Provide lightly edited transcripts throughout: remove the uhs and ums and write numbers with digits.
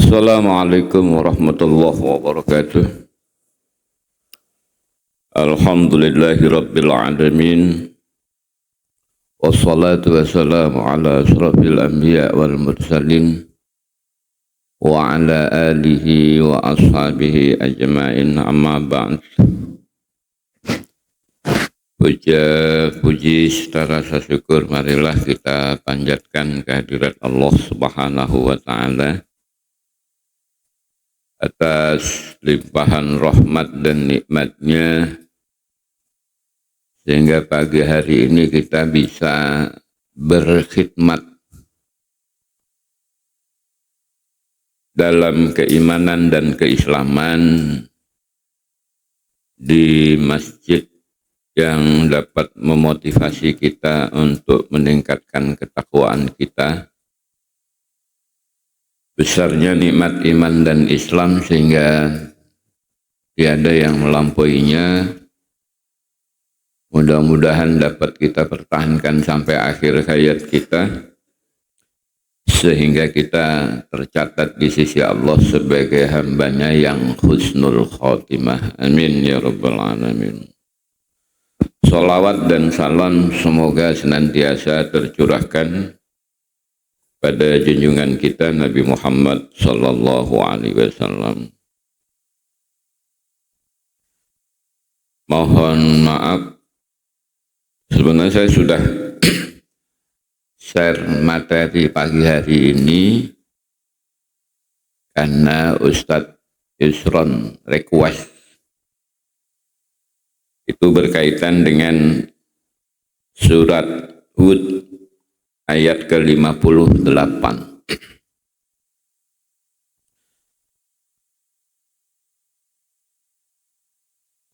Assalamualaikum warahmatullahi wabarakatuh. Alhamdulillahi rabbil alamin. Wassalatu wassalamu ala asrafil anbiya wal mursalin wa ala alihi wa ashabihi ajma'in, amma ba'd. Puji serta rasa syukur marilah kita panjatkan kehadirat Allah Subhanahu wa taala atas limpahan rahmat dan nikmatnya, sehingga pagi hari ini kita bisa berkhidmat dalam keimanan dan keislaman di masjid yang dapat memotivasi kita untuk meningkatkan ketakwaan kita. Besarnya nikmat iman dan Islam sehingga tiada yang melampauinya. Mudah-mudahan dapat kita pertahankan sampai akhir hayat kita, sehingga kita tercatat di sisi Allah sebagai hambanya yang husnul khotimah. Amin ya rabbal alamin. Salawat dan salam semoga senantiasa tercurahkan pada junjungan kita Nabi Muhammad sallallahu alaihi wasallam. Mohon maaf, sebenarnya saya sudah share materi pagi hari ini karena Ustadz Yusron request. Itu berkaitan dengan surat Hud ayat ke-58.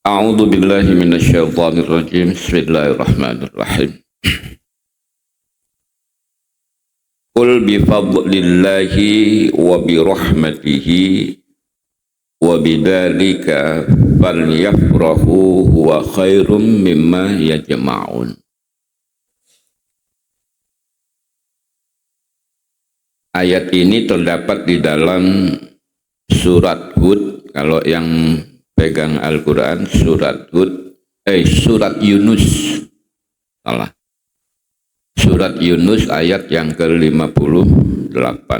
A'udzu billahi minasyaitonir rajim. Bismillahirrahmanirrahim. Qul bi fadlillahi wa bi rahmatihi wa bidzalika falyafrahu huwa khairum mimma yajma'un. Ayat ini terdapat di dalam surat Hud. Kalau yang pegang Al-Quran surat Hud, surat Yunus, salah. Surat Yunus ayat yang ke-58.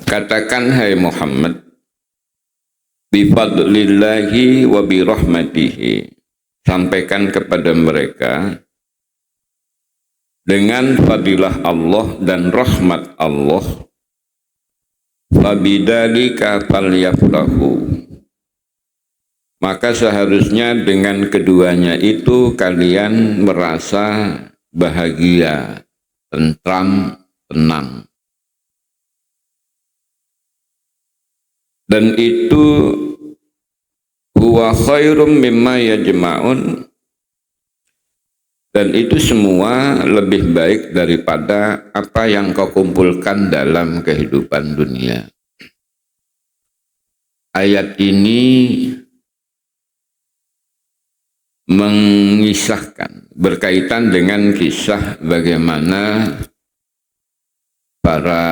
Katakan hai Muhammad, bifadlillahi wa birahmatihi, sampaikan kepada mereka dengan fadilah Allah dan rahmat Allah, fabidzalika falyafrahu, maka seharusnya dengan keduanya itu kalian merasa bahagia, tentram, tenang. Dan itu huwa khairum mimma yajma'un, dan itu semua lebih baik daripada apa yang kau kumpulkan dalam kehidupan dunia. Ayat ini mengisahkan, berkaitan dengan kisah bagaimana para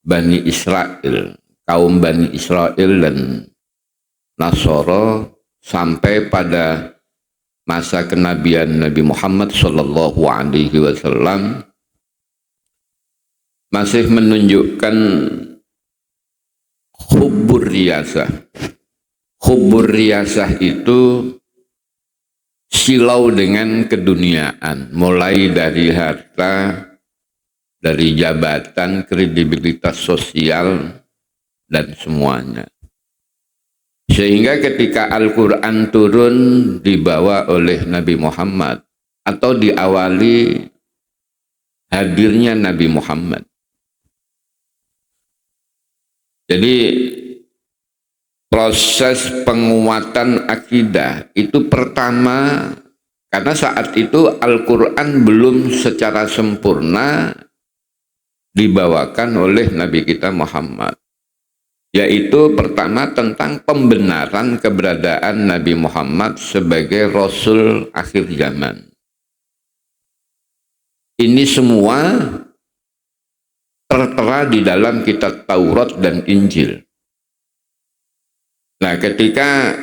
Bani Israel, kaum Bani Israel dan Nasoro sampai pada masa kenabian Nabi Muhammad sallallahu alaihi wasallam masih menunjukkan hubbur riyasah. Hubbur riyasah itu silau dengan keduniaan, mulai dari harta, dari jabatan, kredibilitas sosial, dan semuanya. Sehingga ketika Al-Quran turun dibawa oleh Nabi Muhammad atau diawali hadirnya Nabi Muhammad. Jadi proses penguatan akidah itu pertama, karena saat itu Al-Quran belum secara sempurna dibawakan oleh Nabi kita Muhammad. Yaitu pertama tentang pembenaran keberadaan Nabi Muhammad sebagai Rasul akhir zaman. Ini semua tertera di dalam kitab Taurat dan Injil. Nah, ketika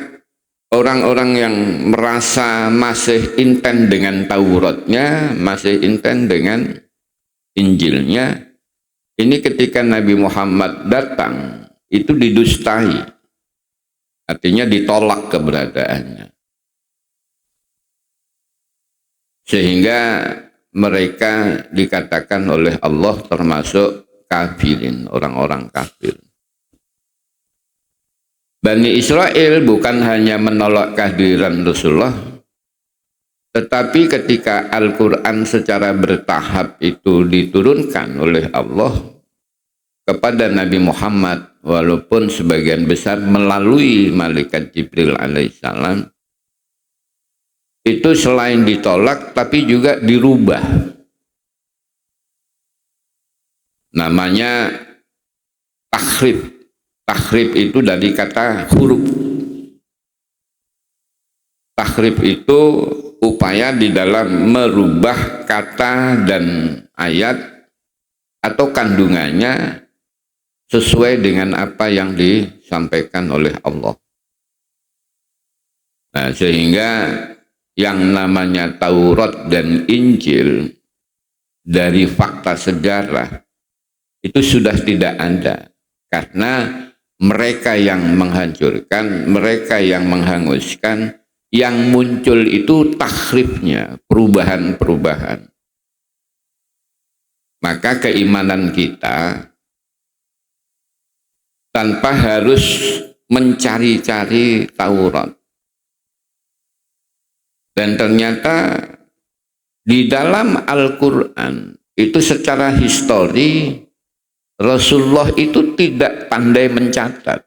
orang-orang yang merasa masih inten dengan Tauratnya, masih inten dengan Injilnya, ini ketika Nabi Muhammad datang, itu didustai. Artinya ditolak keberadaannya. Sehingga mereka dikatakan oleh Allah termasuk kafirin, orang-orang kafir. Bani Israel bukan hanya menolak kehadiran Rasulullah, tetapi ketika Al-Quran secara bertahap itu diturunkan oleh Allah kepada Nabi Muhammad, walaupun sebagian besar melalui malaikat Jibril alaihissalam, itu selain ditolak tapi juga dirubah. Namanya tahrif. Tahrif itu dari kata huruf. Tahrif itu upaya di dalam merubah kata dan ayat atau kandungannya sesuai dengan apa yang disampaikan oleh Allah. Nah, sehingga yang namanya Taurat dan Injil dari fakta sejarah itu sudah tidak ada, karena mereka yang menghancurkan, mereka yang menghanguskan, yang muncul itu tahrifnya, perubahan-perubahan. Maka keimanan kita tanpa harus mencari-cari Taurat. Dan ternyata di dalam Al-Quran itu secara histori Rasulullah itu tidak pandai mencatat.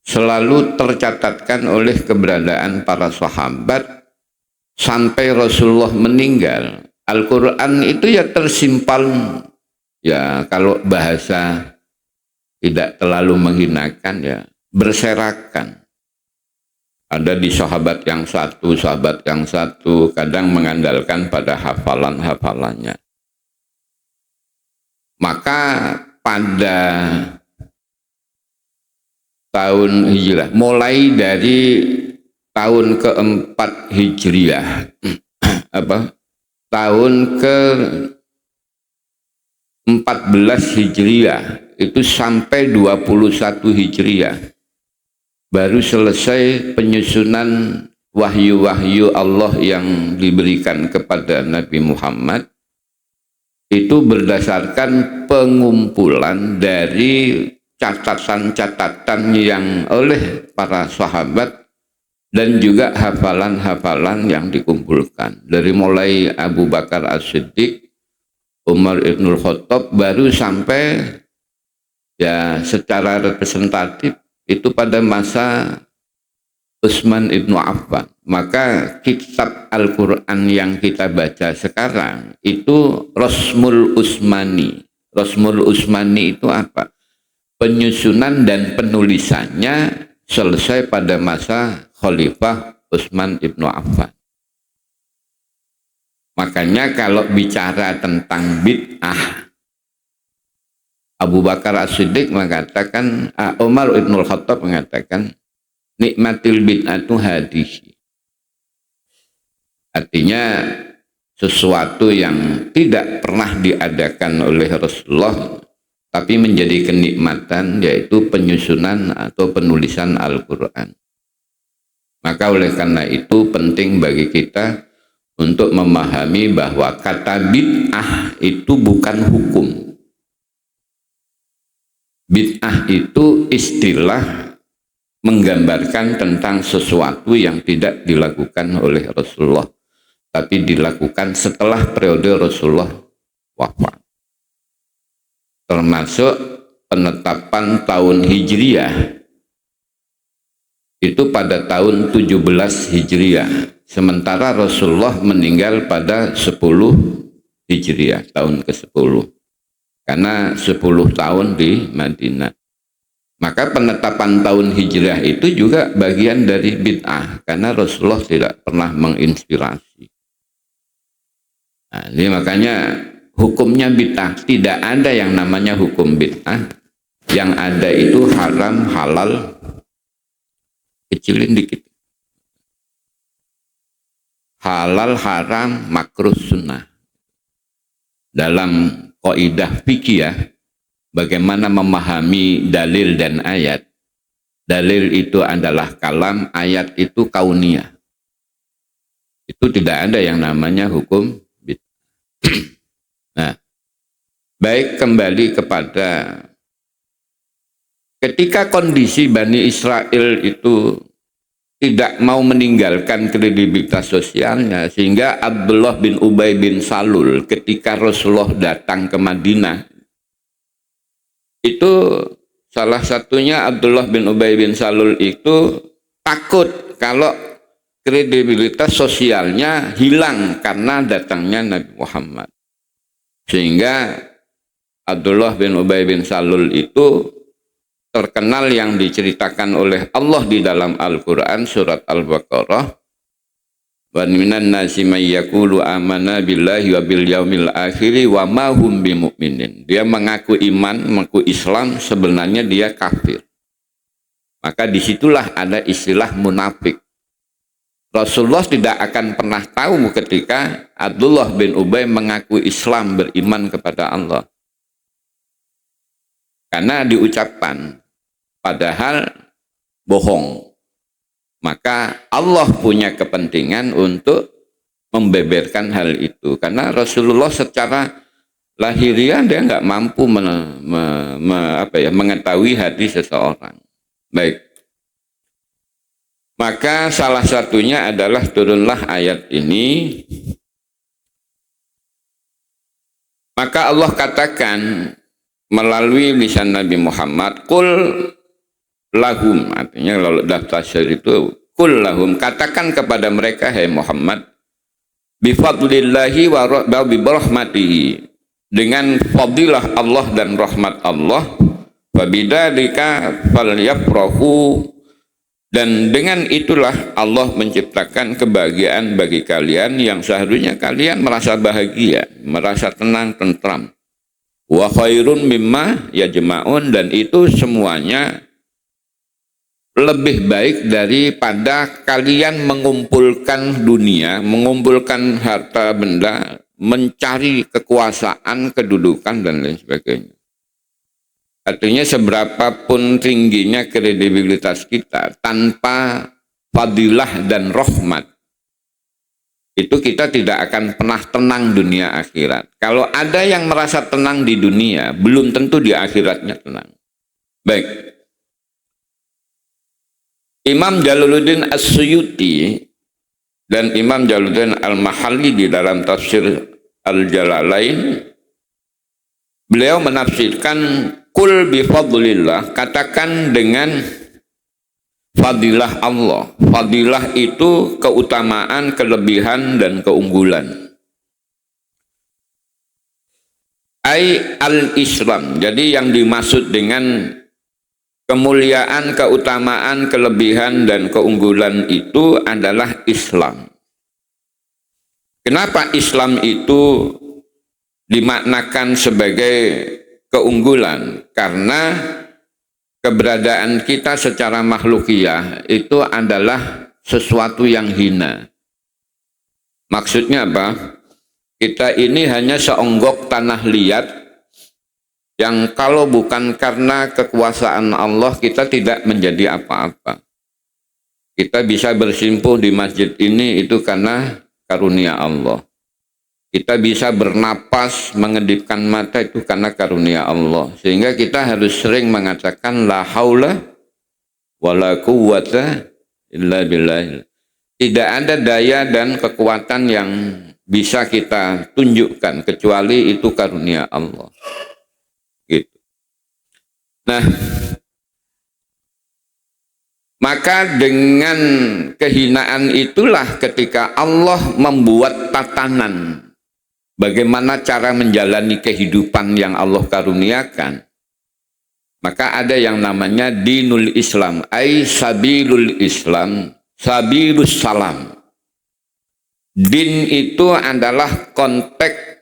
Selalu tercatatkan oleh keberadaan para sahabat sampai Rasulullah meninggal. Al-Quran itu ya tersimpan, ya kalau bahasa tidak terlalu menghinakan, ya berserakan. Ada di sahabat yang satu, kadang mengandalkan pada hafalan-hafalannya. Maka pada tahun Hijriah, mulai dari tahun keempat Hijriah, tahun ke-14 Hijriah, itu sampai 21 Hijriah, baru selesai penyusunan wahyu-wahyu Allah yang diberikan kepada Nabi Muhammad. Itu berdasarkan pengumpulan dari catatan-catatan yang oleh para sahabat dan juga hafalan-hafalan yang dikumpulkan. Dari mulai Abu Bakar As-Siddiq, Umar Ibnul Khattab, baru sampai ya secara representatif itu pada masa Utsman Ibnu Affan. Maka kitab Al-Quran yang kita baca sekarang itu Rasmul Utsmani. Rasmul Utsmani itu apa? Penyusunan dan penulisannya selesai pada masa Khalifah Utsman Ibnu Affan. Makanya kalau bicara tentang bid'ah, Abu Bakar As-Siddiq mengatakan, Umar Ibnul Khattab mengatakan, nikmatil bid'atu hadis. Artinya sesuatu yang tidak pernah diadakan oleh Rasulullah tapi menjadi kenikmatan, yaitu penyusunan atau penulisan Al-Quran. Maka oleh karena itu penting bagi kita untuk memahami bahwa kata bid'ah itu bukan hukum. Bid'ah itu istilah menggambarkan tentang sesuatu yang tidak dilakukan oleh Rasulullah, tapi dilakukan setelah periode Rasulullah wafat. Termasuk penetapan tahun Hijriah itu pada tahun 17 Hijriah, sementara Rasulullah meninggal pada 10 Hijriah, tahun ke-10, karena 10 tahun di Madinah. Maka penetapan tahun Hijriah itu juga bagian dari bid'ah, karena Rasulullah tidak pernah menginspirasi. Nah, ini makanya hukumnya bid'ah. Tidak ada yang namanya hukum bid'ah. Yang ada itu haram, halal, kecilin dikit. Halal, haram, makruh, sunnah. Dalam kaidah fikih ya, bagaimana memahami dalil dan ayat. Dalil itu adalah kalam, ayat itu kauniyah. Itu tidak ada yang namanya hukum bid'ah. Nah, baik, kembali kepada ketika kondisi Bani Israel itu tidak mau meninggalkan kredibilitas sosialnya, sehingga Abdullah bin Ubay bin Salul ketika Rasulullah datang ke Madinah, itu salah satunya Abdullah bin Ubay bin Salul itu takut kalau kredibilitas sosialnya hilang karena datangnya Nabi Muhammad. Sehingga Abdullah bin Ubay bin Salul itu terkenal yang diceritakan oleh Allah di dalam Al-Quran surat Al-Baqarah, wa minan nasi may yaqulu amanna billahi wa bil yaumil akhir wa ma hum bimu'minin. Dia mengaku iman, mengaku Islam, sebenarnya dia kafir. Maka disitulah ada istilah munafik. Rasulullah tidak akan pernah tahu ketika Abdullah bin Ubay mengaku Islam, beriman kepada Allah. Karena diucapkan, padahal bohong. Maka Allah punya kepentingan untuk membeberkan hal itu. Karena Rasulullah secara lahiriah dia nggak mampu mengetahui hati seseorang. Baik. Maka salah satunya adalah turunlah ayat ini. Maka Allah katakan melalui lisan Nabi Muhammad, qul lahum, artinya kalau daftar itu qul lahum, katakan kepada mereka, hai Muhammad, bifadlillahi wa birahmatihi, dengan fadilah Allah dan rahmat Allah, wabidzalika falyafrahu, dan dengan itulah Allah menciptakan kebahagiaan bagi kalian yang seharusnya kalian merasa bahagia, merasa tenang, tentram. Wa khairun mimma yajma'un, dan itu semuanya lebih baik daripada kalian mengumpulkan dunia, mengumpulkan harta benda, mencari kekuasaan, kedudukan, dan lain sebagainya. Artinya seberapapun tingginya kredibilitas kita, tanpa fadilah dan rahmat, itu kita tidak akan pernah tenang dunia akhirat. Kalau ada yang merasa tenang di dunia, belum tentu di akhiratnya tenang. Baik. Imam Jalaluddin As-Suyuti dan Imam Jalaluddin Al-Mahalli di dalam tafsir Al-Jalalain, beliau menafsirkan kul bifadlillah, katakan dengan fadilah Allah. Fadilah itu keutamaan, kelebihan, dan keunggulan. Ai al-Islam. Jadi yang dimaksud dengan kemuliaan, keutamaan, kelebihan, dan keunggulan itu adalah Islam. Kenapa Islam itu dimaknakan sebagai keunggulan? Karena keberadaan kita secara makhlukiyah itu adalah sesuatu yang hina. Maksudnya apa? Kita ini hanya seonggok tanah liat yang kalau bukan karena kekuasaan Allah kita tidak menjadi apa-apa. Kita bisa bersimpuh di masjid ini itu karena karunia Allah. Kita bisa bernapas, mengedipkan mata itu karena karunia Allah. Sehingga kita harus sering mengatakan la haula wala quwwata illa billah. Tidak ada daya dan kekuatan yang bisa kita tunjukkan kecuali itu karunia Allah. Gitu. Nah, maka dengan kehinaan itulah ketika Allah membuat tatanan bagaimana cara menjalani kehidupan yang Allah karuniakan, maka ada yang namanya dinul Islam, ai sabilul Islam, sabilus salam. Din itu adalah konteks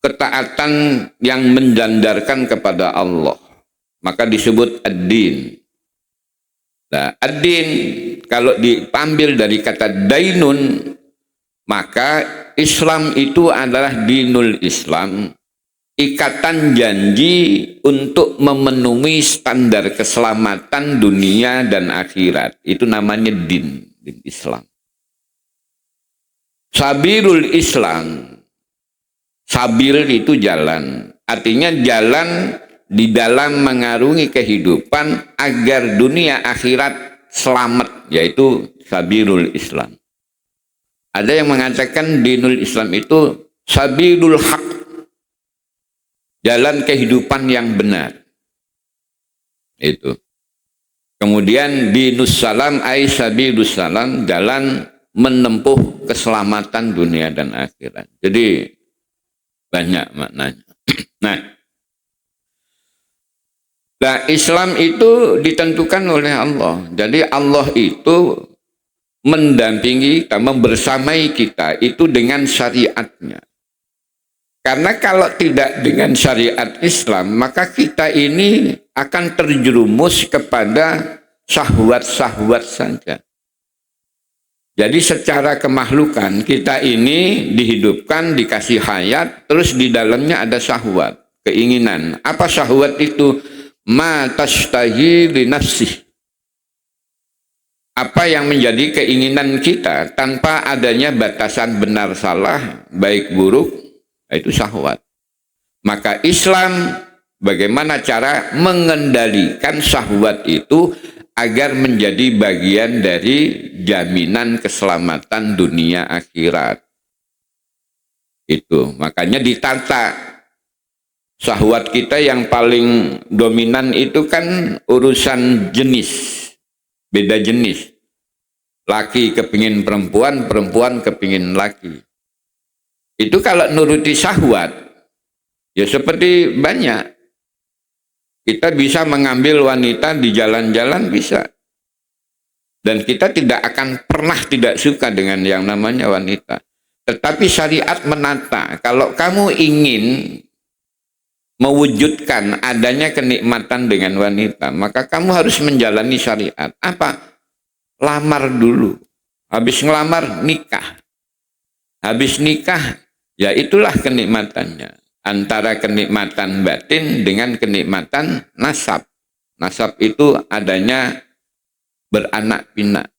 ketaatan yang menjandarkan kepada Allah. Maka disebut ad-din. Nah, ad-din kalau diambil dari kata dainun, maka Islam itu adalah dinul Islam, ikatan janji untuk memenuhi standar keselamatan dunia dan akhirat. Itu namanya din Islam. Sabilul Islam, sabil itu jalan, artinya jalan di dalam mengarungi kehidupan agar dunia akhirat selamat, yaitu sabilul Islam. Ada yang mengatakan dinul Islam itu sabilul haq, jalan kehidupan yang benar. Itu. Kemudian dinus salam ay sabilus salam, jalan menempuh keselamatan dunia dan akhirat. Jadi banyak maknanya. Nah, Islam itu ditentukan oleh Allah. Jadi Allah itu mendampingi kita, membersamai kita itu dengan syariatnya. Karena kalau tidak dengan syariat Islam, maka kita ini akan terjerumus kepada syahwat-syahwat saja. Jadi secara kemakhlukan kita ini dihidupkan, dikasih hayat, terus di dalamnya ada syahwat, keinginan. Apa syahwat itu? Ma tashtahi li nafsih. Apa yang menjadi keinginan kita tanpa adanya batasan benar salah, baik buruk, itu syahwat. Maka Islam bagaimana cara mengendalikan syahwat itu agar menjadi bagian dari jaminan keselamatan dunia akhirat. Itu makanya ditata. Syahwat kita yang paling dominan itu kan urusan jenis, beda jenis. Laki kepingin perempuan, perempuan kepingin laki. Itu kalau nuruti syahwat, ya seperti banyak. Kita bisa mengambil wanita di jalan-jalan bisa. Dan kita tidak akan pernah tidak suka dengan yang namanya wanita. Tetapi syariat menata, kalau kamu ingin mewujudkan adanya kenikmatan dengan wanita, maka kamu harus menjalani syariat. Apa? Lamar dulu. Habis ngelamar, nikah. Habis nikah, ya itulah kenikmatannya. Antara kenikmatan batin dengan kenikmatan nasab. Nasab itu adanya beranak pinak.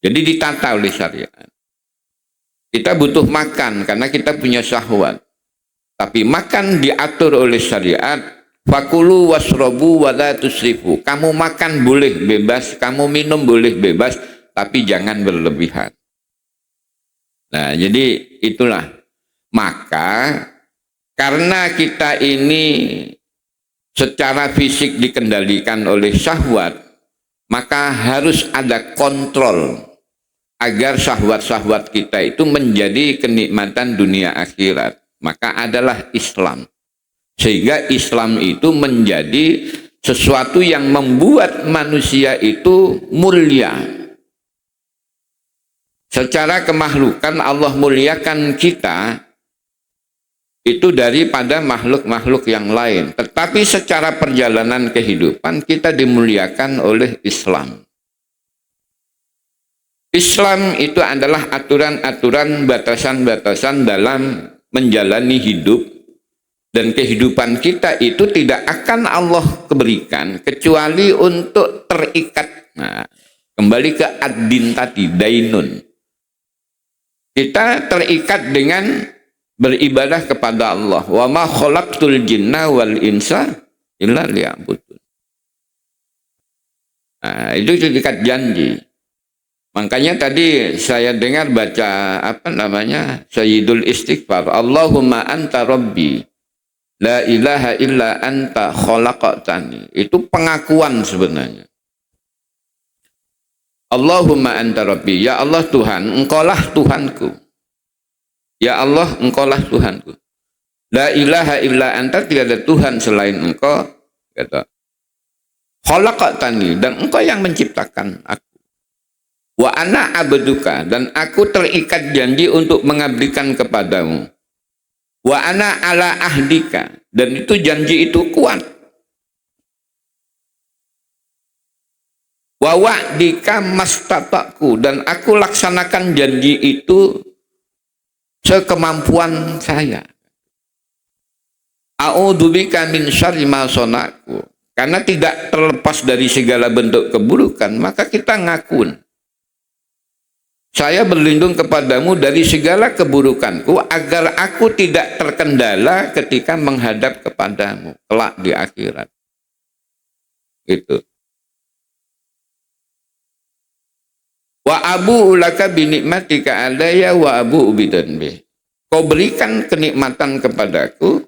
Jadi ditata oleh syariat. Kita butuh makan karena kita punya syahwat. Tapi makan diatur oleh syariat, fakulu wasrobu wala tusrifu. Kamu makan boleh bebas, kamu minum boleh bebas, tapi jangan berlebihan. Nah, jadi itulah. Maka karena kita ini secara fisik dikendalikan oleh syahwat, maka harus ada kontrol agar syahwat-syahwat kita itu menjadi kenikmatan dunia akhirat. Maka adalah Islam. Sehingga Islam itu menjadi sesuatu yang membuat manusia itu mulia. Secara kemakhlukan Allah muliakan kita itu daripada makhluk-makhluk yang lain. Tetapi secara perjalanan kehidupan kita dimuliakan oleh Islam. Islam itu adalah aturan-aturan, batasan-batasan dalam menjalani hidup, dan kehidupan kita itu tidak akan Allah berikan kecuali untuk terikat. Nah, kembali ke ad-din tadi, dainun. Kita terikat dengan beribadah kepada Allah. Wa ma khalaqtul jinna wal insa illa liya'budun. Nah, itu terikat janji. Makanya tadi saya dengar baca Sayyidul Istighfar, Allahumma anta rabbi la ilaha illa anta khalaqtani. Itu pengakuan sebenarnya. Allahumma anta rabbi, ya Allah Tuhan, engkaulah Tuhanku. Ya Allah, engkaulah Tuhanku. La ilaha illa anta, tiada Tuhan selain engkau, kata. Khalaqtani, dan engkau yang menciptakan aku. Wa ana abduka, dan aku terikat janji untuk mengabdikan kepadamu. Wa ana ala ahdika, dan itu janji itu kuat. Wa wa'dika mastata'ku, dan aku laksanakan janji itu sekemampuan saya. A'udzubika min syarri ma sona'ku, karena tidak terlepas dari segala bentuk keburukan, maka kita ngakun. Saya berlindung kepadamu dari segala keburukanku agar aku tidak terkendala ketika menghadap kepadamu kelak di akhirat. Gitu. Wa abu ulaka binikmatika alayya wa abu bidanbi. Kau berikan kenikmatan kepadaku,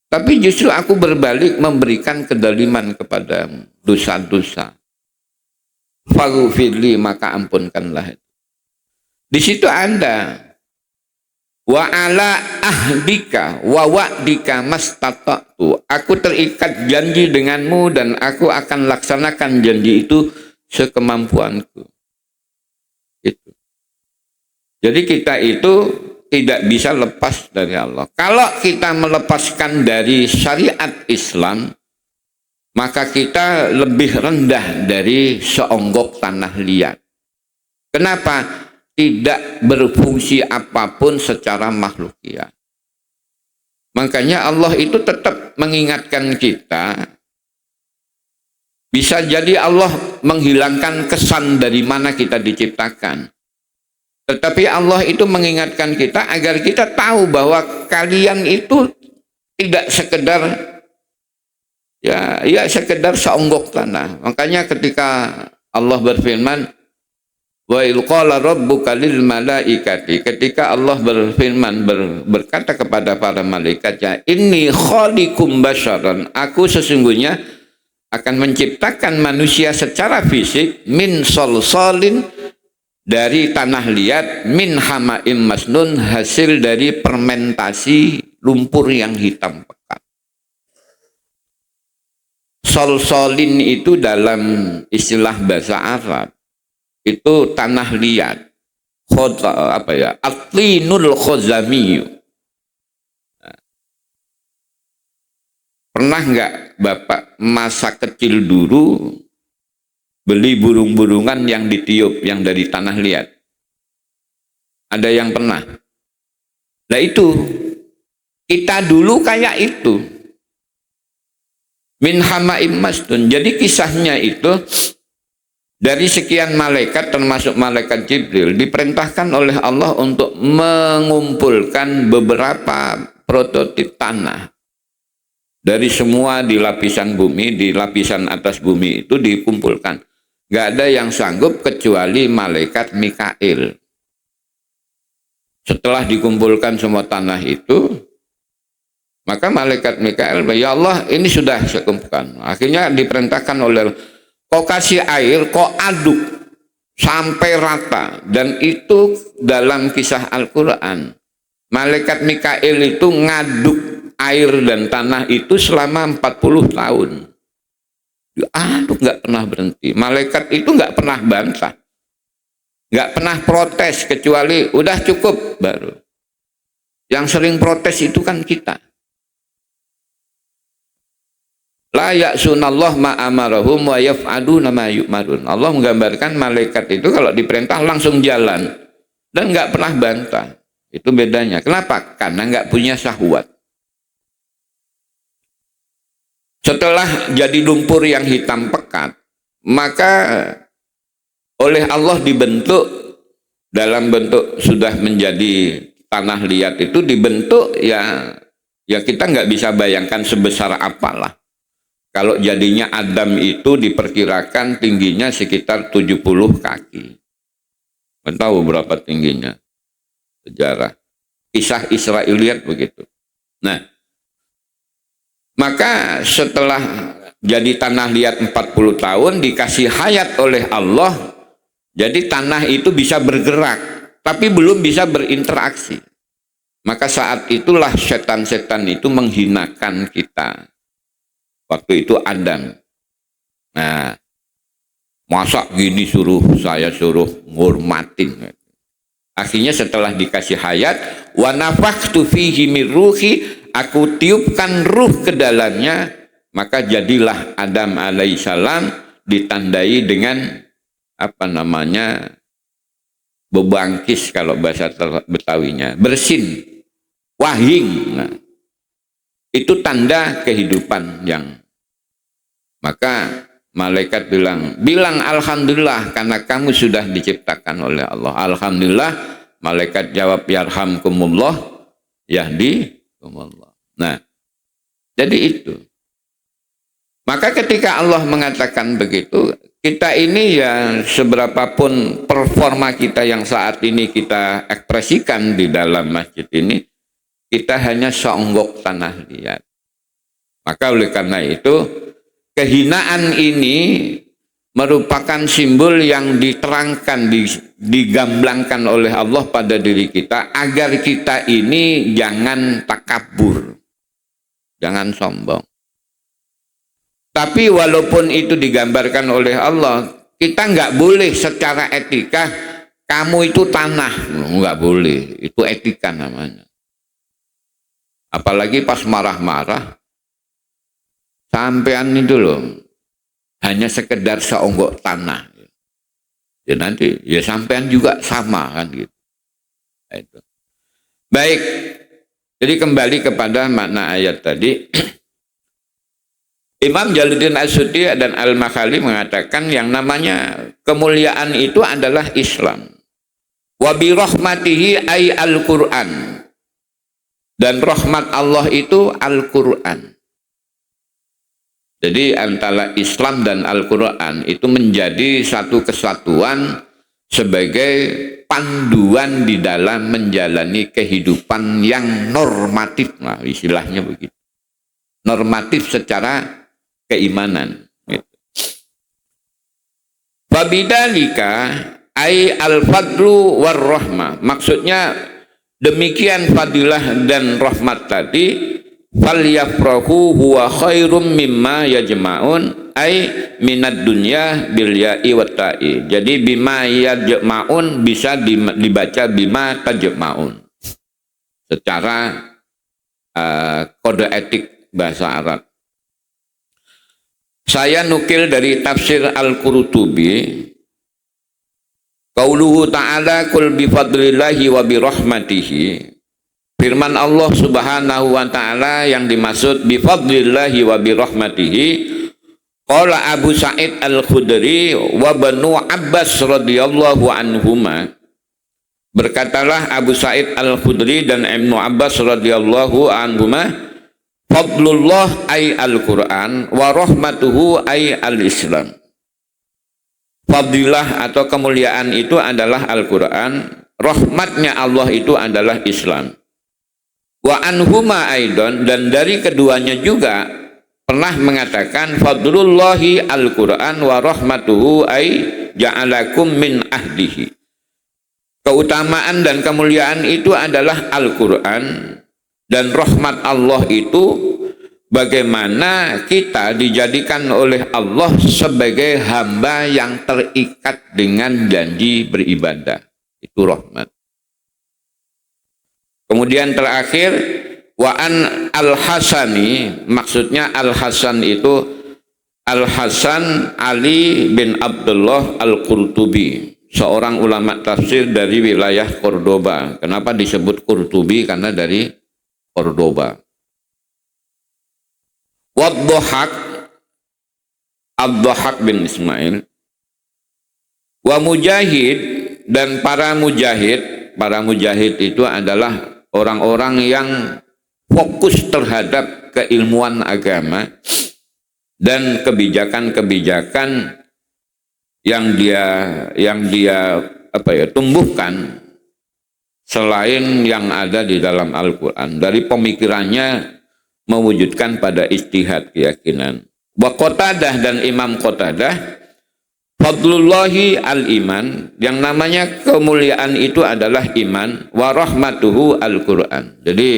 tapi justru aku berbalik memberikan kedaliman kepadamu, dosa-dosa. Faghfirli, maka ampunkanlah. Di situ ada wa ala ahdika wa wa'dika mastata'tu. Aku terikat janji denganmu dan aku akan laksanakan janji itu sekemampuanku. Itu. Jadi kita itu tidak bisa lepas dari Allah. Kalau kita melepaskan dari syariat Islam, maka kita lebih rendah dari seonggok tanah liat. Kenapa? Tidak berfungsi apapun secara makhlukiah. Makanya Allah itu tetap mengingatkan kita. Bisa jadi Allah menghilangkan kesan dari mana kita diciptakan. Tetapi Allah itu mengingatkan kita agar kita tahu bahwa kalian itu tidak sekedar ya sekedar seonggok tanah. Makanya ketika Allah berfirman, wa ilqala rabbuka lil malaikati, ketika Allah berfirman berkata kepada para malaikatnya, inni khaliqum basyaran, aku sesungguhnya akan menciptakan manusia secara fisik min solsolin, dari tanah liat, min hamaim masnun, hasil dari fermentasi lumpur yang hitam pekat. Solsolin itu dalam istilah bahasa Arab itu tanah liat, atlinul khozamiyu. Pernah nggak Bapak masa kecil dulu beli burung-burungan yang ditiup yang dari tanah liat? Ada yang pernah? Nah itu kita dulu kayak itu, min hamaim masnun. Jadi kisahnya itu, dari sekian malaikat termasuk malaikat Jibril diperintahkan oleh Allah untuk mengumpulkan beberapa prototip tanah dari semua di lapisan bumi, di lapisan atas bumi itu dikumpulkan. Gak ada yang sanggup kecuali malaikat Mikail. Setelah dikumpulkan semua tanah itu, maka malaikat Mikail, ya Allah ini sudah saya kumpulkan. Akhirnya diperintahkan oleh, kau kasih air, kau aduk sampai rata. Dan itu dalam kisah Al-Quran. Malaikat Mikail itu ngaduk air dan tanah itu selama 40 tahun. Diaduk nggak pernah berhenti. Malaikat itu nggak pernah bantah. Nggak pernah protes, kecuali udah cukup baru. Yang sering protes itu kan kita. La ya'sunallah ma'amarahum wa yaf'aduna ma yu'marun. Allah menggambarkan malaikat itu kalau diperintah langsung jalan dan nggak pernah bantah. Itu bedanya. Kenapa? Karena nggak punya syahwat. Setelah jadi lumpur yang hitam pekat, maka oleh Allah dibentuk dalam bentuk sudah menjadi tanah liat, itu dibentuk ya kita nggak bisa bayangkan sebesar apalah. Kalau jadinya Adam itu diperkirakan tingginya sekitar 70 kaki. Nggak tahu berapa tingginya. Sejarah. Kisah Israiliyat begitu. Nah, maka setelah jadi tanah liat 40 tahun dikasih hayat oleh Allah, jadi tanah itu bisa bergerak, tapi belum bisa berinteraksi. Maka saat itulah setan-setan itu menghinakan kita. Waktu itu Adam. Nah, masa gini saya suruh ngurmatin. Akhirnya setelah dikasih hayat, wa nafakhtu fihi min ruhi, aku tiupkan ruh ke dalamnya, maka jadilah Adam alaihissalam ditandai dengan apa namanya? Bebangkis kalau bahasa Betawinya, bersin, wahing. Nah, itu tanda kehidupan yang, maka malaikat bilang alhamdulillah karena kamu sudah diciptakan oleh Allah. Alhamdulillah, malaikat jawab yarhamkumullah yahdikumullah. Nah, jadi itu. Maka ketika Allah mengatakan begitu, kita ini ya seberapapun performa kita yang saat ini kita ekspresikan di dalam masjid ini, kita hanya seonggok tanah liat. Maka oleh karena itu, kehinaan ini merupakan simbol yang diterangkan, digamblangkan oleh Allah pada diri kita, agar kita ini jangan takabur, jangan sombong. Tapi walaupun itu digambarkan oleh Allah, kita nggak boleh secara etika, kamu itu tanah, nggak boleh, itu etika namanya. Apalagi pas marah-marah, sampean itu loh, hanya sekedar seonggok tanah. Ya nanti, ya sampean juga sama kan gitu. Itu. Baik, jadi kembali kepada makna ayat tadi. Imam Jalaluddin As-Suyuti dan Al-Makhali mengatakan yang namanya kemuliaan itu adalah Islam. Wa bi rahmatihi ay al-Qur'an. Dan rahmat Allah itu Al-Qur'an. Jadi antara Islam dan Al-Quran itu menjadi satu kesatuan sebagai panduan di dalam menjalani kehidupan yang normatif. Nah, istilahnya begitu. Normatif secara keimanan. Fabidalika ay al-fadlu war-rahmah. Maksudnya demikian fadilah dan rahmat tadi, falyafrahu huwa khairum mimma yajma'un ay minad dunya bil ya'i wat ta'i. Jadi bima yajma'un bisa dibaca bima tajma'un secara kode etik bahasa Arab. Saya nukil dari tafsir Al-Qurtubi, qauluhu ta'ala kul bifadlillahi wa birahmatihi. Firman Allah Subhanahu wa taala yang dimaksud bifadlillahi wa birahmatihi, qala Abu Sa'id Al-Khudri wa Banu Abbas radhiyallahu anhuma. Berkatalah Abu Sa'id Al-Khudri dan Ibnu Abbas radhiyallahu anhuma, fadlullah ay al-Quran wa rahmatuhu ay al-Islam. Fadilah atau kemuliaan itu adalah Al-Quran, rahmatnya Allah itu adalah Islam. Wa anhuma aidon, dan dari keduanya juga pernah mengatakan fadlullahi al-Quran wa rahmatuhu ay ja'alakum min ahdihi. Keutamaan dan kemuliaan itu adalah Al-Quran, dan rahmat Allah itu bagaimana kita dijadikan oleh Allah sebagai hamba yang terikat dengan janji beribadah. Itu rahmat. Kemudian terakhir, wa'an al-Hasani, maksudnya al-Hasan itu Al-Hasan Ali bin Abdullah Al-Qurtubi, seorang ulama tafsir dari wilayah Cordoba. Kenapa disebut Qurtubi? Karena dari Cordoba. Waddohak, Abdohak bin Ismail, wa Mujahid, dan para mujahid. Para mujahid itu adalah orang-orang yang fokus terhadap keilmuan agama dan kebijakan-kebijakan yang dia tumbuhkan selain yang ada di dalam Al-Quran. Dari pemikirannya mewujudkan pada ijtihad keyakinan. Wa Qatadah, dan Imam Qatadah, fadlullahi al-iman, yang namanya kemuliaan itu adalah iman, wa rahmatuhu al-Quran. Jadi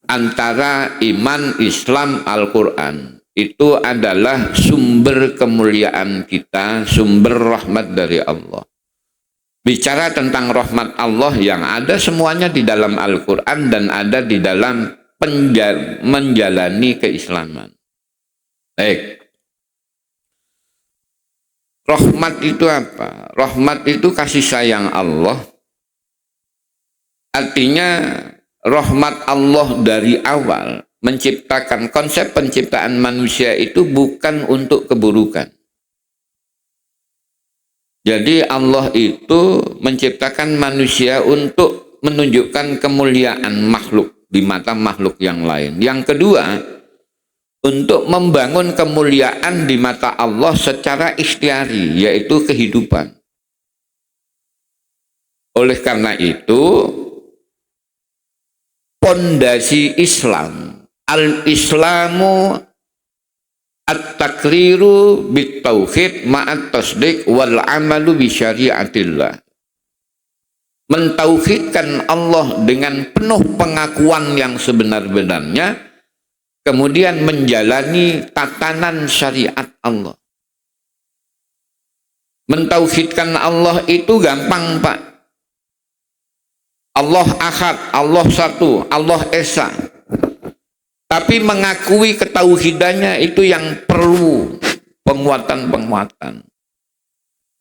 antara iman, Islam, Al-Quran itu adalah sumber kemuliaan kita, sumber rahmat dari Allah. bicara tentang rahmat Allah yang ada semuanya di dalam Al-Quran dan ada di dalam menjalani keislaman. Baik. Rahmat itu apa? Rahmat itu kasih sayang Allah. Artinya rahmat Allah dari awal menciptakan, konsep penciptaan manusia itu bukan untuk keburukan. Jadi Allah itu menciptakan manusia untuk menunjukkan kemuliaan makhluk di mata makhluk yang lain. Yang kedua, untuk membangun kemuliaan di mata Allah secara ikhtiari, yaitu kehidupan. Oleh karena itu, pondasi Islam, al-Islamu at-takriru bit-tauhid ma'at tasdiq wal amalu bi syariatillah. Mentauhidkan Allah dengan penuh pengakuan yang sebenar-benarnya, kemudian menjalani tatanan syariat Allah. Mentauhidkan Allah itu gampang, Pak. Allah Ahad, Allah Satu, Allah Esa. Tapi mengakui ketauhidannya itu yang perlu penguatan-penguatan.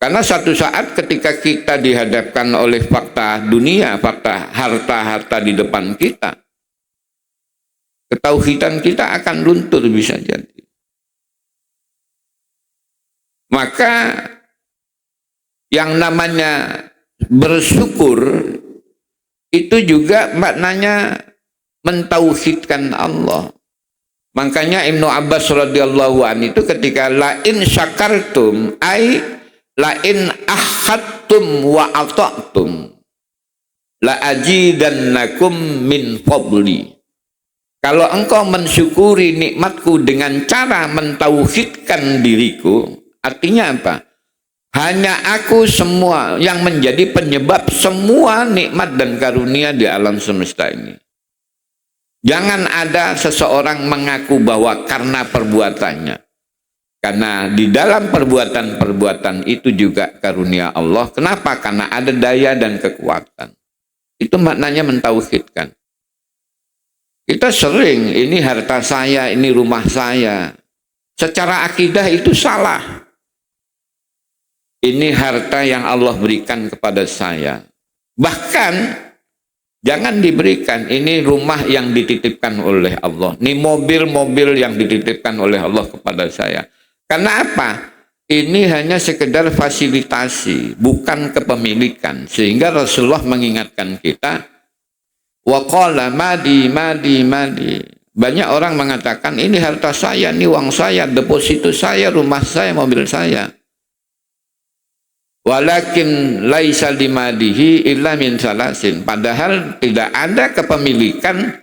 Karena satu saat ketika kita dihadapkan oleh fakta dunia, fakta harta-harta di depan kita, ketauhidan kita akan luntur bisa jadi. Maka yang namanya bersyukur itu juga maknanya mentauhidkan Allah. Makanya Ibnu Abbas radhiyallahu anhu itu ketika lain syakartum ai lain akhadtum wa ata'tum la ajidannakum min fadli. Kalau engkau mensyukuri nikmatku dengan cara mentauhidkan diriku, artinya apa? Hanya aku semua yang menjadi penyebab semua nikmat dan karunia di alam semesta ini. Jangan ada seseorang mengaku bahwa karena perbuatannya. Karena di dalam perbuatan-perbuatan itu juga karunia Allah. Kenapa? Karena ada daya dan kekuatan. Itu maknanya mentauhidkan. Kita sering, ini harta saya, ini rumah saya. Secara akidah itu salah. Ini harta yang Allah berikan kepada saya. Bahkan, jangan diberikan, ini rumah yang dititipkan oleh Allah. Ini mobil-mobil yang dititipkan oleh Allah kepada saya. Karena apa? Ini hanya sekedar fasilitasi, bukan kepemilikan. Sehingga Rasulullah mengingatkan kita, waqala madi. Banyak orang mengatakan ini harta saya, ini uang saya, deposito saya, rumah saya, mobil saya. Walakin laisa limadihi illa min salasin. Padahal tidak ada kepemilikan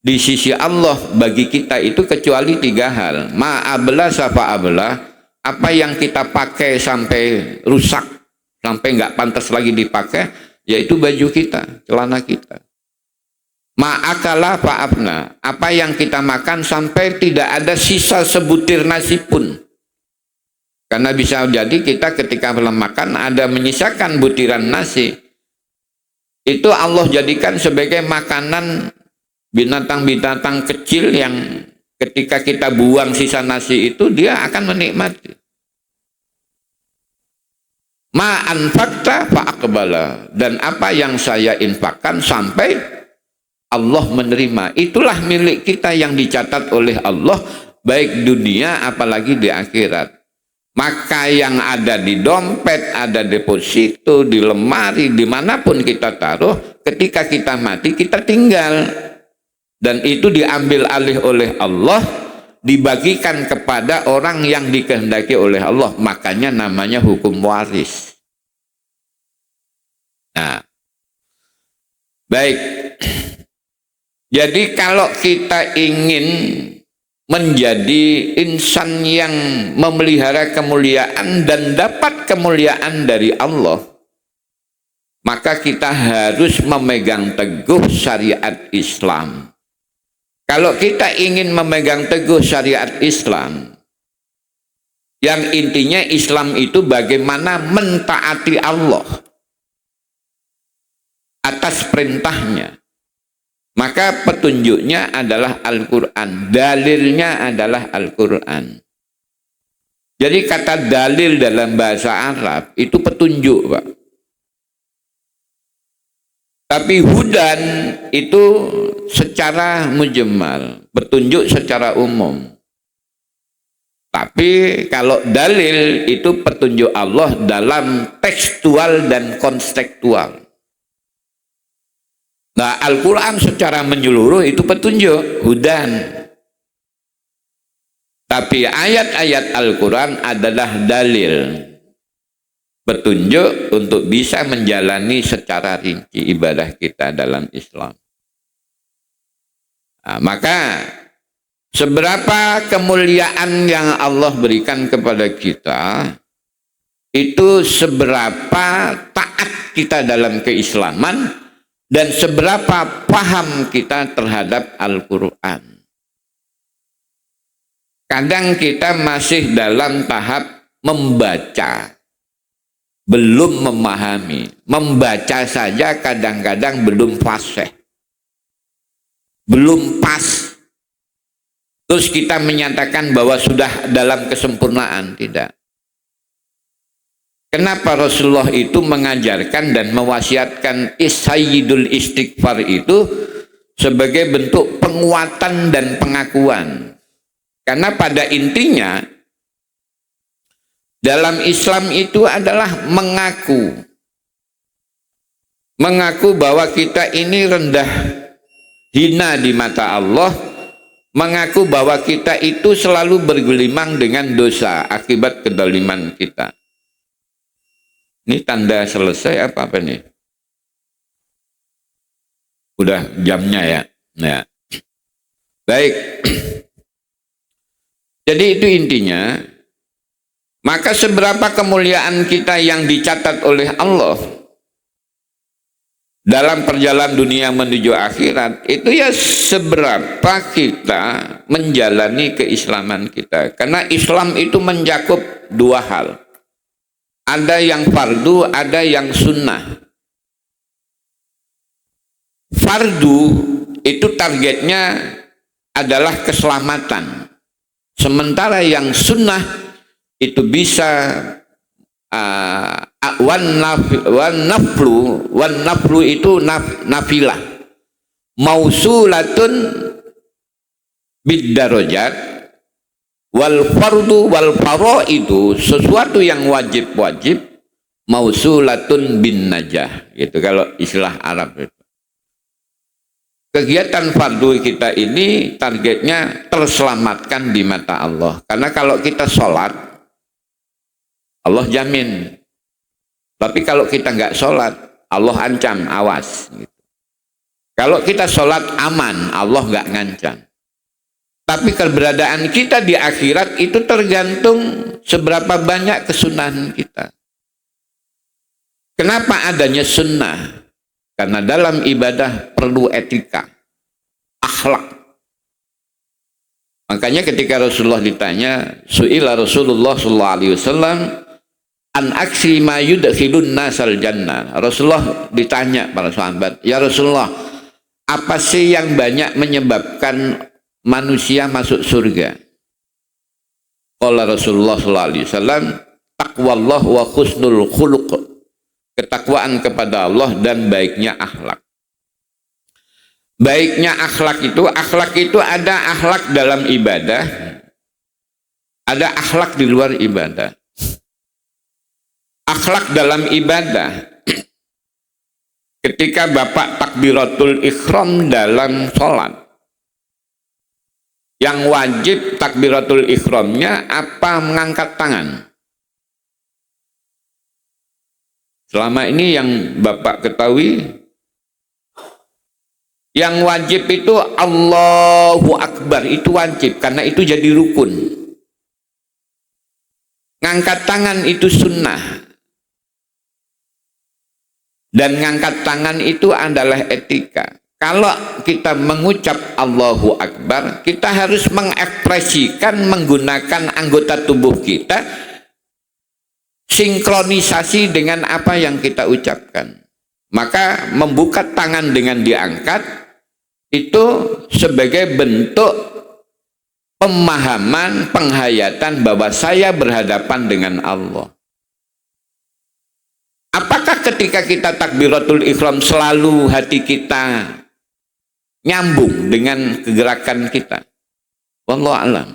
di sisi Allah bagi kita itu kecuali 3 hal. Ma'abla safa'abla, apa yang kita pakai sampai rusak, sampai nggak pantas lagi dipakai, yaitu baju kita, celana kita. Ma'akala fa'afna, apa yang kita makan sampai tidak ada sisa sebutir nasi pun. Karena bisa jadi kita ketika makan ada menyisakan butiran nasi. Itu Allah jadikan sebagai makanan binatang-binatang kecil yang ketika kita buang sisa nasi itu dia akan menikmati. Ma anfaqta fa'aqbala, dan apa yang saya infakkan sampai Allah menerima, itulah milik kita yang dicatat oleh Allah baik dunia apalagi di akhirat. Maka yang ada di dompet, ada deposito, di lemari, dimanapun kita taruh, ketika kita mati kita tinggal. Dan itu diambil alih oleh Allah, dibagikan kepada orang yang dikehendaki oleh Allah. Makanya namanya hukum waris. Nah, baik. Jadi kalau kita ingin menjadi insan yang memelihara kemuliaan dan dapat kemuliaan dari Allah, maka kita harus memegang teguh syariat Islam. Kalau kita ingin memegang teguh syariat Islam, yang intinya Islam itu bagaimana mentaati Allah. atas perintahnya, maka petunjuknya adalah Al-Quran, dalilnya adalah Al-Quran. Jadi kata dalil dalam bahasa Arab itu petunjuk, Pak. Tapi hudan itu secara mujmal, petunjuk secara umum. Tapi kalau dalil itu petunjuk Allah dalam tekstual dan konstekstual. Nah, Al-Quran secara menyeluruh itu petunjuk, hudan. Tapi ayat-ayat Al-Quran adalah dalil, petunjuk untuk bisa menjalani secara rinci ibadah kita dalam Islam. Nah, maka seberapa kemuliaan yang Allah berikan kepada kita, itu seberapa taat kita dalam keislaman dan seberapa paham kita terhadap Al-Quran. Kadang kita masih dalam tahap membaca, belum memahami. Membaca saja kadang-kadang belum fasih, belum pas. Terus kita menyatakan bahwa sudah dalam kesempurnaan. Tidak. Kenapa Rasulullah itu mengajarkan dan mewasiatkan sayyidul istighfar itu sebagai bentuk penguatan dan pengakuan? Karena pada intinya dalam Islam itu adalah mengaku bahwa kita ini rendah, hina di mata Allah, mengaku bahwa kita itu selalu bergelimang dengan dosa akibat kedoliman kita. Ini tanda selesai apa nih? Udah jamnya ya. Nah, baik. Jadi itu intinya. Maka seberapa kemuliaan kita yang dicatat oleh Allah dalam perjalanan dunia menuju akhirat, itu ya seberapa kita menjalani keislaman kita. Karena Islam itu mencakup dua hal. Ada yang fardu, ada yang sunnah. Fardu itu targetnya adalah keselamatan. Sementara yang sunnah itu bisa wan naflu itu nafilah, mausulatun bid-darajat, wal fardu wal faro itu sesuatu yang wajib mausulatun bin najah, gitu kalau istilah Arab itu. Kegiatan fardu kita ini targetnya terselamatkan di mata Allah. Karena kalau kita sholat, Allah jamin. Tapi kalau kita nggak sholat, Allah ancam, awas. Gitu. Kalau kita sholat aman, Allah nggak ngancam. Tapi keberadaan kita di akhirat itu tergantung seberapa banyak kesunahan kita. Kenapa adanya sunnah? Karena dalam ibadah perlu etika, akhlak. Makanya ketika Rasulullah ditanya, su'ila Rasulullah sallallahu alaihi wasallam an aksi ma yudkhilun nasal jannah. Rasulullah ditanya para sahabat, ya Rasulullah, apa sih yang banyak menyebabkan manusia masuk surga? Qala Rasulullah sallallahu alaihi wasallam, taqwallah wa husnul khuluq. Ketakwaan kepada Allah dan baiknya akhlak. Baiknya akhlak itu ada akhlak dalam ibadah, ada akhlak di luar ibadah. Akhlak dalam ibadah, ketika Bapak takbiratul ihram dalam sholat, yang wajib takbiratul ihramnya apa? Mengangkat tangan. Selama ini yang Bapak ketahui, yang wajib itu Allahu Akbar, itu wajib karena itu jadi rukun. Ngangkat tangan itu sunnah. Dan ngangkat tangan itu adalah etika. Kalau kita mengucap Allahu Akbar, kita harus mengekspresikan menggunakan anggota tubuh kita sinkronisasi dengan apa yang kita ucapkan. Maka membuka tangan dengan diangkat itu sebagai bentuk pemahaman, penghayatan bahwa saya berhadapan dengan Allah. Apakah ketika kita takbiratul ihram selalu hati kita nyambung dengan kegerakan kita? Wallahu a'lam.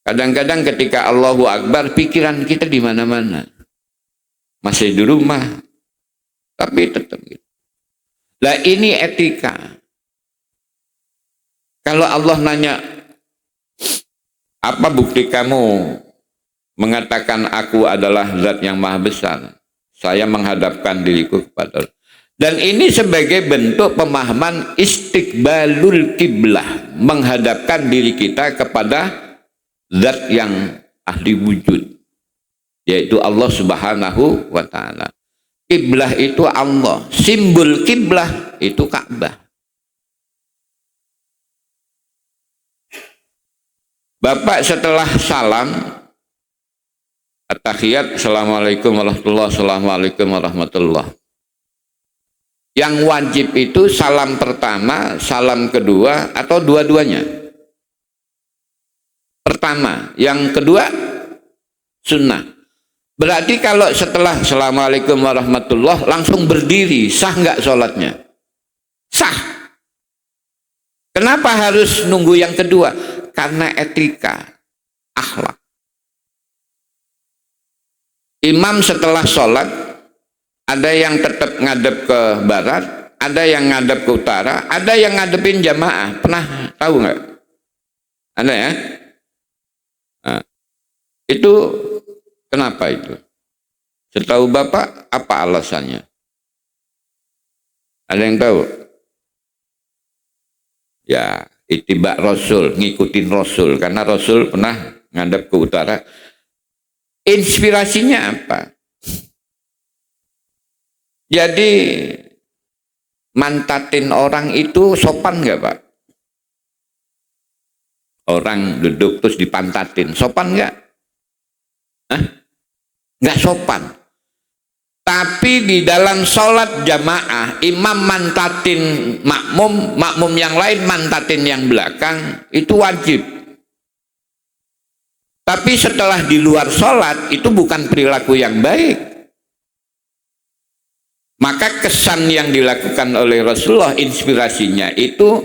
Kadang-kadang ketika Allahu Akbar, pikiran kita di mana-mana. Masih di rumah, tapi tetap gitu. Lah ini etika. Kalau Allah nanya, apa bukti kamu mengatakan aku adalah zat yang maha besar? Saya menghadapkan diriku kepada Allah. Dan ini sebagai bentuk pemahaman istiqbalul kiblah, menghadapkan diri kita kepada zat yang ahli wujud, yaitu Allah Subhanahu wa ta'ala. Kiblah itu Allah, simbol kiblah itu Ka'bah. Bapak setelah salam at-tahiyat, assalamualaikum warahmatullahi wabarakatuh, assalamualaikum warahmatullahi. Yang wajib itu salam pertama, salam kedua, atau dua-duanya? Pertama, yang kedua sunnah. Berarti kalau setelah assalamualaikum warahmatullahi langsung berdiri, sah nggak sholatnya? Sah. Kenapa harus nunggu yang kedua? Karena etika, akhlak. Imam setelah sholat, ada yang tetap ngadep ke barat, ada yang ngadep ke utara, ada yang ngadepin jamaah. Pernah tahu nggak? Ada ya? Nah, itu kenapa itu? Setahu Bapak, apa alasannya? Ada yang tahu? Ya, ittiba Rasul, ngikutin Rasul. Karena Rasul pernah ngadep ke utara. Inspirasinya apa? Jadi mantatin orang itu sopan nggak, Pak? Orang duduk terus dipantatin, sopan nggak? Hah? Nggak sopan. Tapi di dalam sholat jamaah, imam mantatin makmum, makmum yang lain mantatin yang belakang, itu wajib. Tapi setelah di luar sholat, itu bukan perilaku yang baik. Maka kesan yang dilakukan oleh Rasulullah, inspirasinya itu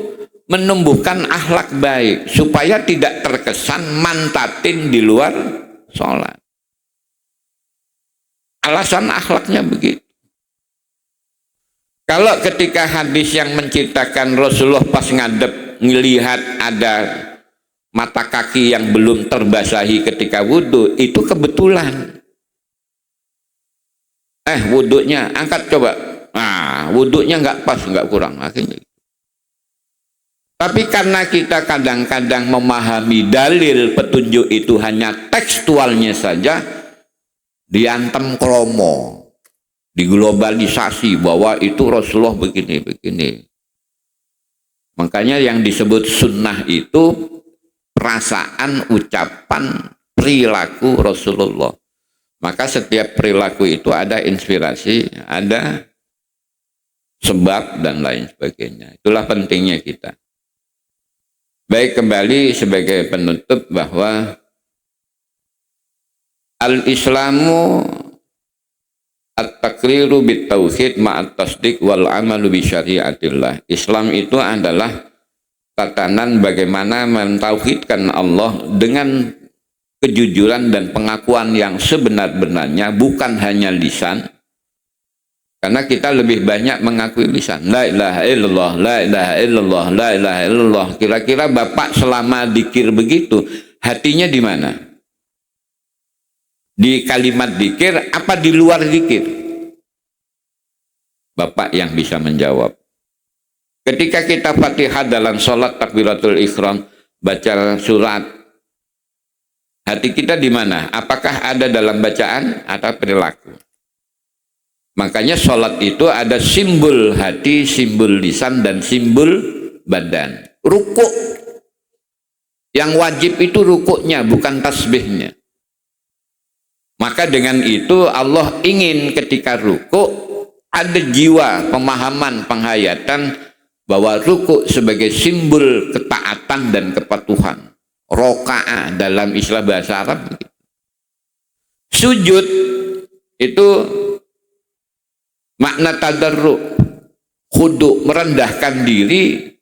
menumbuhkan akhlak baik supaya tidak terkesan mantatin di luar sholat. Alasan akhlaknya begitu. Kalau ketika hadis yang menceritakan Rasulullah pas ngadep ngelihat ada mata kaki yang belum terbasahi ketika wudhu, itu kebetulan. Wudhunya angkat coba. Nah, wudhunya nggak pas, nggak kurang. Akhirnya. Tapi karena kita kadang-kadang memahami dalil petunjuk itu hanya tekstualnya saja, diantem kromo, diglobalisasi bahwa itu Rasulullah begini-begini. Makanya yang disebut sunnah itu perasaan, ucapan, perilaku Rasulullah. Maka setiap perilaku itu ada inspirasi, ada sebab dan lain sebagainya. Itulah pentingnya kita. Baik, kembali sebagai penutup bahwa al-Islamu at-taqriru bit-tauhid ma'at tasdiq wal amalu bi syariatillah. Islam itu adalah tatanan bagaimana mentauhidkan Allah dengan kejujuran dan pengakuan yang sebenar-benarnya, bukan hanya lisan. Karena kita lebih banyak mengakui lisan. La ilaha illallah, la ilaha illallah, la ilaha illallah. Kira-kira Bapak selama dikir begitu, hatinya di mana? Di kalimat dikir apa di luar dikir? Bapak yang bisa menjawab. Ketika kita Fatihah dalam sholat takbiratul ihram, baca surat, hati kita di mana? Apakah ada dalam bacaan atau perilaku? Makanya sholat itu ada simbol hati, simbol lisan, dan simbol badan. Rukuk. Yang wajib itu rukuknya, bukan tasbihnya. Maka dengan itu Allah ingin ketika rukuk, ada jiwa pemahaman penghayatan bahwa rukuk sebagai simbol ketaatan dan kepatuhan. Roka'ah dalam istilah bahasa Arab. Sujud itu makna tadarruk, khudu, merendahkan diri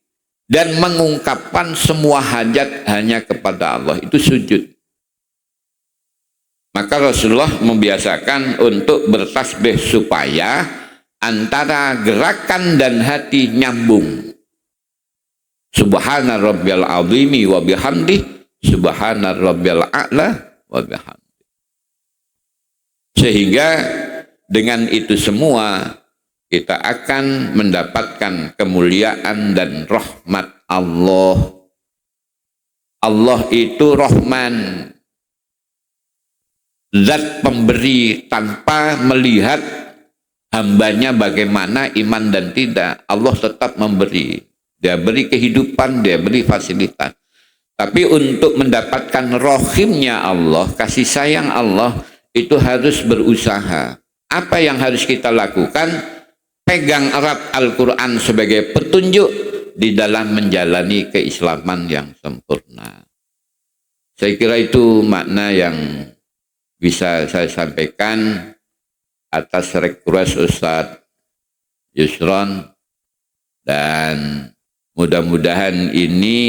dan mengungkapkan semua hajat hanya kepada Allah. Itu sujud. Maka Rasulullah membiasakan untuk bertasbih supaya antara gerakan dan hati nyambung. Subhana rabbiyal azimi wa bihamdih, subhana rabbiyal a'la wa bihamdih. Sehingga dengan itu semua kita akan mendapatkan kemuliaan dan rahmat Allah. Allah itu Rahman, zat pemberi tanpa melihat hambanya bagaimana iman dan tidak. Allah tetap memberi. Dia beri kehidupan, dia beri fasilitas. Tapi untuk mendapatkan rohimnya Allah, kasih sayang Allah, itu harus berusaha. Apa yang harus kita lakukan? Pegang erat Al-Quran sebagai petunjuk di dalam menjalani keislaman yang sempurna. Saya kira itu makna yang bisa saya sampaikan atas request Ustadz Yusron, dan mudah-mudahan ini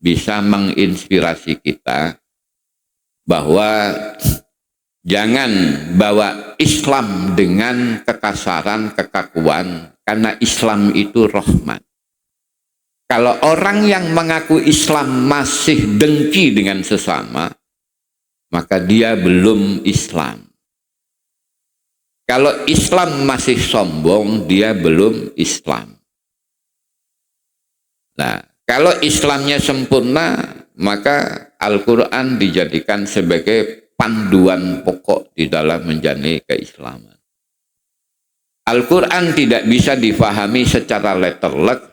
bisa menginspirasi kita bahwa jangan bawa Islam dengan kekasaran, kekakuan, karena Islam itu rahmat. Kalau orang yang mengaku Islam masih dengki dengan sesama, maka dia belum Islam. Kalau Islam masih sombong, dia belum Islam. Nah, kalau Islamnya sempurna, maka Al-Quran dijadikan sebagai panduan pokok di dalam menjalani keislaman. Al-Quran tidak bisa difahami secara letterlek,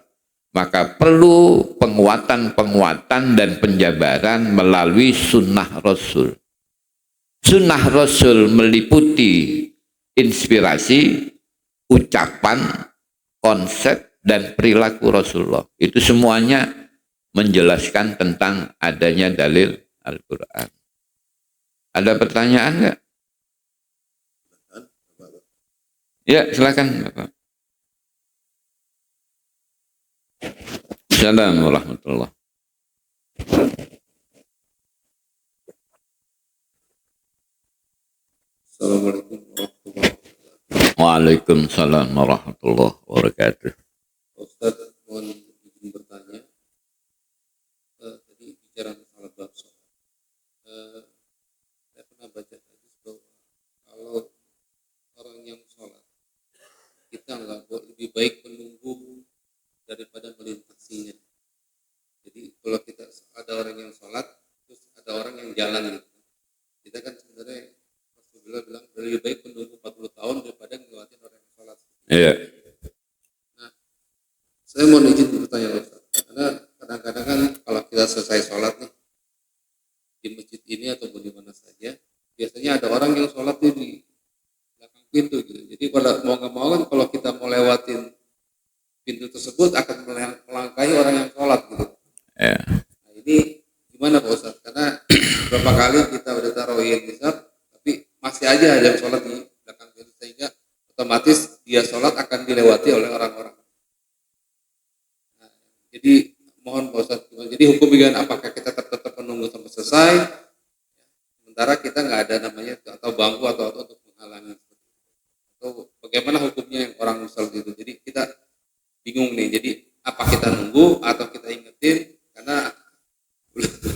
maka perlu penguatan-penguatan dan penjabaran melalui sunnah Rasul. Sunnah Rasul meliputi inspirasi, ucapan, konsep, dan perilaku Rasulullah. Itu semuanya menjelaskan tentang adanya dalil Al-Quran. Ada pertanyaan nggak? Ya, silakan Bapak. Assalamualaikum warahmatullahi wabarakatuh. Assalamualaikum warahmatullahi wabarakatuh. Waalaikumsalam warahmatullahi wabarakatuh. Ustaz, mohon izin bertanya. Tadi bicara masalah bab sholat. Saya pernah baca hadis bahwa kalau orang yang sholat, kita lebih baik menunggu daripada melintasinya. Jadi kalau kita ada orang yang sholat, terus ada orang yang jalan gitu. Kita kan sebenarnya Rasulullah bilang lebih baik menunggu 40 tahun daripada ngelewatin orang yang sholat. Iya. Nah, saya mau izin bertanya Ustaz, karena kadang-kadang kan kalau kita selesai sholat nih di masjid ini ataupun di mana saja, biasanya ada orang yang sholat di belakang pintu gitu. Jadi kalau mau nggak mau kan kalau kita mau lewatin pintu tersebut akan melangkahi orang yang sholat gitu. Ya. Nah, ini gimana Pak Ustaz? Karena beberapa kali kita udah tarawih Isya, tapi masih aja ada yang sholat di belakang pintu, sehingga otomatis dia sholat akan dilewati oleh orang-orang. Nah, jadi mohon Pak Ustaz, jadi hukum dengan apakah kita tetap menunggu sampai selesai, sementara kita nggak ada namanya atau bangku atau untuk menghalangi, atau bagaimana hukumnya yang orang sholat itu? Jadi kita bingung nih, jadi apa kita nunggu atau kita ingetin, karena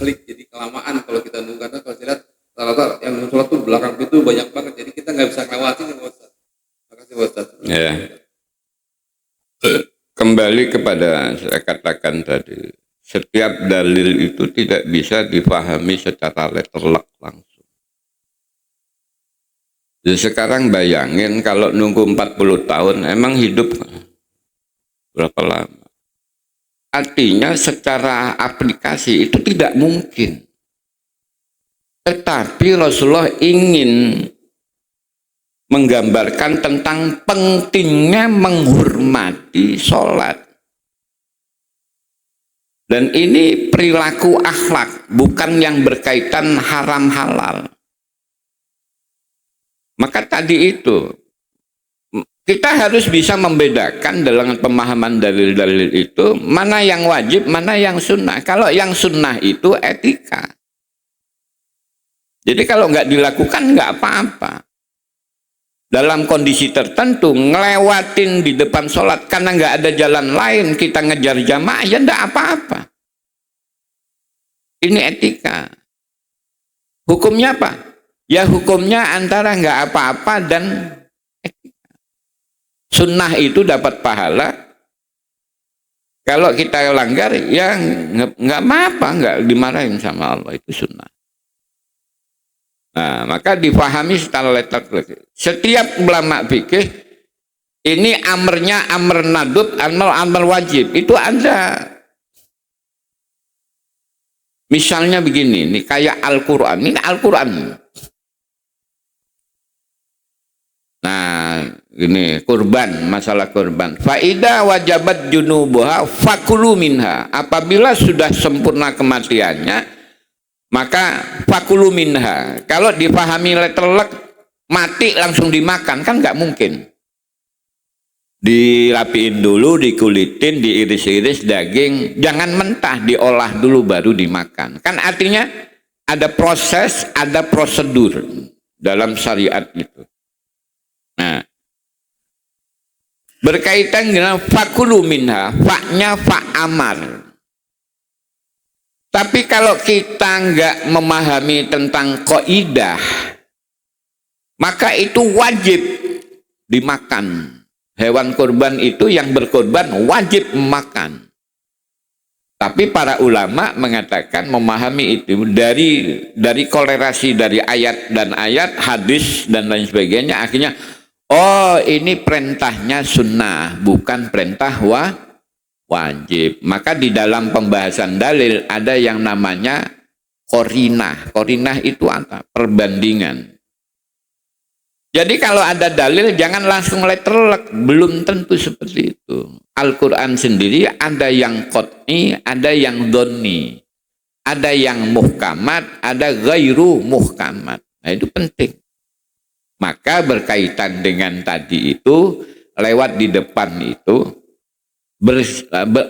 balik jadi kelamaan kalau kita nunggu, karena kalau saya lihat rata-rata yang sholat tuh belakang itu banyak banget, jadi kita nggak bisa ngelewatin ya Ustaz. Terima kasih Ustaz. Ya. Kembali kepada saya katakan tadi, setiap dalil itu tidak bisa dipahami secara letterlek langsung. Jadi sekarang bayangin kalau nunggu 40 tahun, emang hidup berapa lama? Artinya secara aplikasi itu tidak mungkin. Tetapi Rasulullah ingin menggambarkan tentang pentingnya menghormati sholat. Dan ini perilaku akhlak, bukan yang berkaitan haram halal. Maka tadi itu, kita harus bisa membedakan dalam pemahaman dalil-dalil itu, mana yang wajib, mana yang sunnah. Kalau yang sunnah itu etika. Jadi kalau nggak dilakukan nggak apa-apa. Dalam kondisi tertentu, ngelewatin di depan sholat karena nggak ada jalan lain, kita ngejar jamaah, ya nggak apa-apa. Ini etika. Hukumnya apa? Ya hukumnya antara nggak apa-apa dan etika. Sunnah itu dapat pahala. Kalau kita langgar, ya nggak apa-apa, nggak dimarahin sama Allah, itu sunnah. Nah, maka difahami secara letak. Setiap ulama fikih ini amrnya amr nadub, amr wajib. Itu ada. Misalnya begini, ini kayak Al-Quran. Ini Al-Quran. Nah, ini kurban, masalah kurban. Faida wajabat junubuha fakulu minha. Apabila sudah sempurna kematiannya, maka fakulu minha. Kalau dipahami letelek, mati langsung dimakan, kan nggak mungkin. Dirapiin dulu, dikulitin, diiris-iris daging, jangan mentah, diolah dulu baru dimakan. Kan artinya ada proses, ada prosedur dalam syariat itu. Nah, berkaitan dengan fakulu minha, faknya fak amar. Tapi kalau kita nggak memahami tentang kaidah, maka itu wajib dimakan. Hewan kurban itu yang berkorban wajib makan. Tapi para ulama mengatakan memahami itu dari kolerasi dari ayat dan ayat, hadis dan lain sebagainya. Akhirnya, oh ini perintahnya sunnah, bukan perintah wajib. Maka di dalam pembahasan dalil ada yang namanya korinah. Korinah itu apa? Perbandingan. Jadi kalau ada dalil jangan langsung letterlek, belum tentu seperti itu. Al-Quran sendiri ada yang qot'i, ada yang donni, ada yang muhkamat, ada ghairu muhkamat. Nah itu penting. Maka berkaitan dengan tadi itu, lewat di depan itu,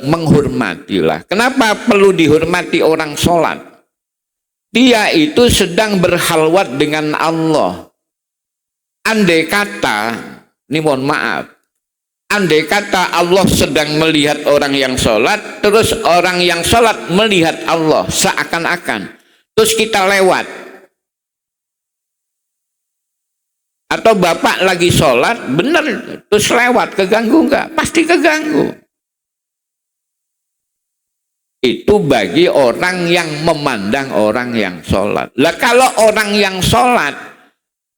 menghormatilah. Kenapa perlu dihormati orang sholat? Dia itu sedang berhalwat dengan Allah. Andai kata, ini mohon maaf, andai kata Allah sedang melihat orang yang sholat, terus orang yang sholat melihat Allah seakan-akan, terus kita lewat, atau bapak lagi sholat, bener, terus lewat, keganggu enggak? Pasti keganggu. Itu bagi orang yang memandang orang yang sholat. Lah kalau orang yang sholat,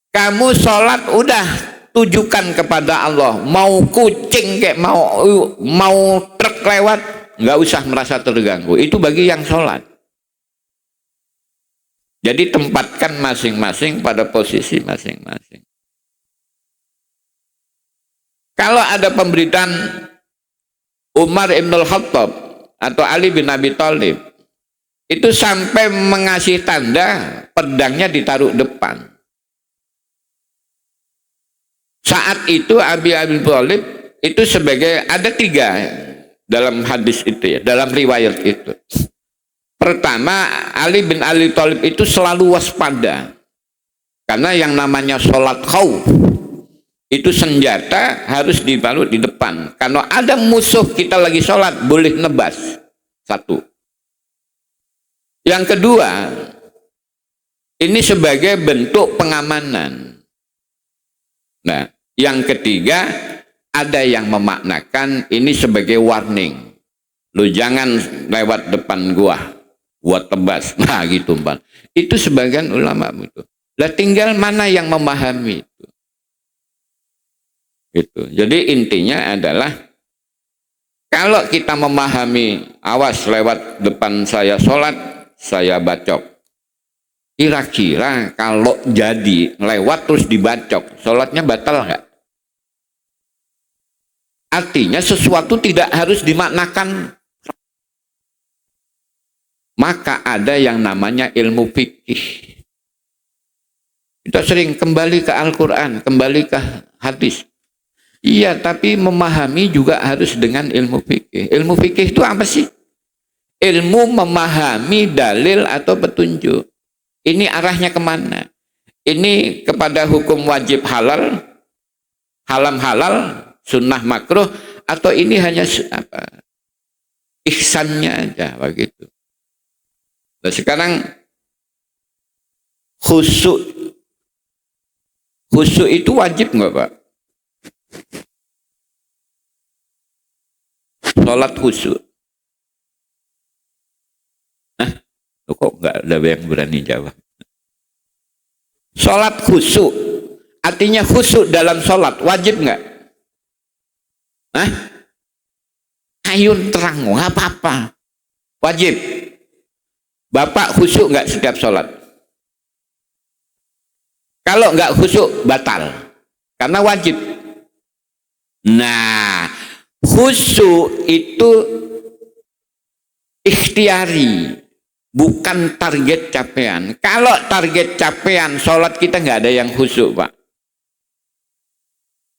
kamu sholat udah tujukan kepada Allah, mau kucing kayak mau truk lewat, nggak usah merasa terganggu. Itu bagi yang sholat. Jadi tempatkan masing-masing pada posisi masing-masing. Kalau ada pemberitaan Umar ibn al-Khattab atau Ali bin Abi Thalib, itu sampai mengasih tanda pedangnya ditaruh depan. Saat itu Abi Thalib itu sebagai, ada 3 dalam hadis itu ya, dalam riwayat itu. Pertama, Ali bin Abi Thalib itu selalu waspada. Karena yang namanya sholat khauf, itu senjata harus dibalut di depan. Kalau ada musuh kita lagi sholat, boleh nebas. 1. Yang kedua, ini sebagai bentuk pengamanan. Nah, yang ketiga, ada yang memaknakan ini sebagai warning. Lu jangan lewat depan gua tebas. Nah gitu, Pak. Itu sebagian ulama itu. Lah tinggal mana yang memahami itu. Gitu. Jadi intinya adalah, kalau kita memahami, awas lewat depan saya sholat, saya bacok. Kira-kira kalau jadi lewat terus dibacok, sholatnya batal nggak? Artinya sesuatu tidak harus dimaknakan. Maka ada yang namanya ilmu fikih. Kita sering kembali ke Al-Quran, kembali ke hadis. Iya, tapi memahami juga harus dengan ilmu fikih. Ilmu fikih itu apa sih? Ilmu memahami dalil atau petunjuk. Ini arahnya kemana? Ini kepada hukum wajib halal, haram halal, sunnah makruh, atau ini hanya ihsannya aja begitu. Nah, sekarang khusyuk itu wajib nggak, Pak? Sholat khusyuk. Kok nggak ada yang berani jawab? Sholat khusyuk, artinya khusyuk dalam sholat, wajib nggak? Ayun terang, nggak apa-apa. Wajib. Bapak khusyuk nggak setiap sholat? Kalau nggak khusyuk, batal. Karena wajib. Nah, khusyuk itu ikhtiari, bukan target capaian. Kalau target capaian, sholat kita nggak ada yang khusyuk, Pak.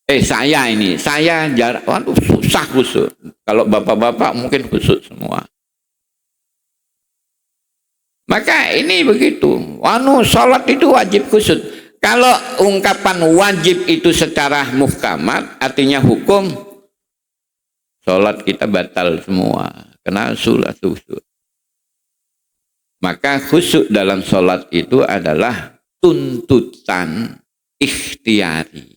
Saya waduh, susah khusyuk. Kalau bapak-bapak mungkin khusyuk semua. Maka ini begitu. Sholat itu wajib khusyuk. Kalau ungkapan wajib itu secara muhkamat, artinya hukum, sholat kita batal semua. Karena sholat khusyuk. Maka khusyuk dalam sholat itu adalah tuntutan ikhtiari.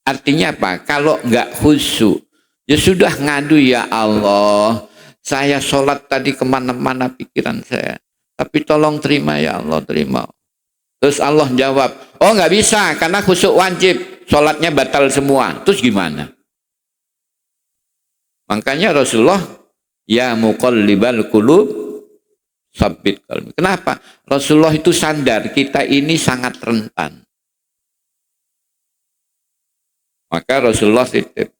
Artinya apa? Kalau nggak khusyuk, ya sudah ngadu, ya Allah, saya sholat tadi kemana-mana pikiran saya. Tapi tolong terima ya Allah, terima. Terus Allah jawab, oh nggak bisa, karena khusyuk wajib, sholatnya batal semua. Terus gimana? Makanya Rasulullah, ya muqallibal qulub, sabbit qalbi. Kenapa? Rasulullah itu sadar kita ini sangat rentan. Maka Rasulullah titip,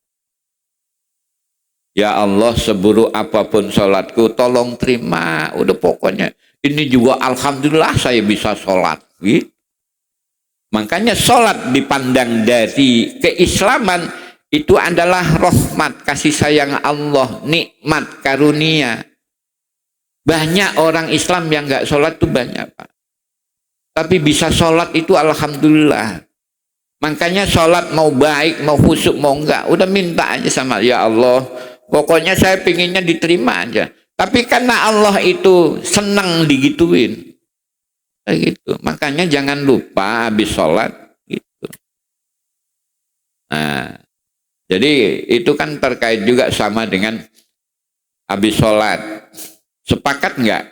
ya Allah, seburuk apapun sholatku, tolong terima. Udah pokoknya ini juga alhamdulillah saya bisa sholat. Gitu. Makanya sholat dipandang dari keislaman itu adalah rahmat, kasih sayang Allah, nikmat, karunia. Banyak orang Islam yang nggak sholat tuh banyak, Pak. Tapi bisa sholat itu alhamdulillah. Makanya sholat mau baik, mau khusyuk, mau enggak, udah minta aja sama ya Allah. Pokoknya saya pinginnya diterima aja. Tapi karena Allah itu senang digituin. Kayak gitu. Makanya jangan lupa habis sholat. Gitu. Nah, jadi itu kan terkait juga sama dengan habis sholat. Sepakat enggak?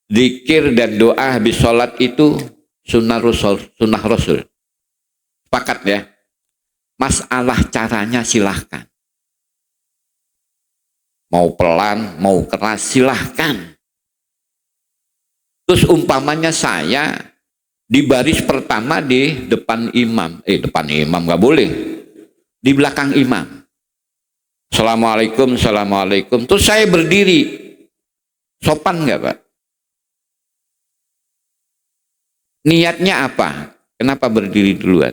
Zikir dan doa habis sholat itu sunnah Rasul. Sepakat ya. Masalah caranya silahkan. Mau pelan, mau keras, silahkan. Terus umpamanya saya di baris pertama di depan imam. Depan imam nggak boleh. Di belakang imam. Assalamualaikum, assalamualaikum. Terus saya berdiri. Sopan nggak, Pak? Niatnya apa? Kenapa berdiri duluan?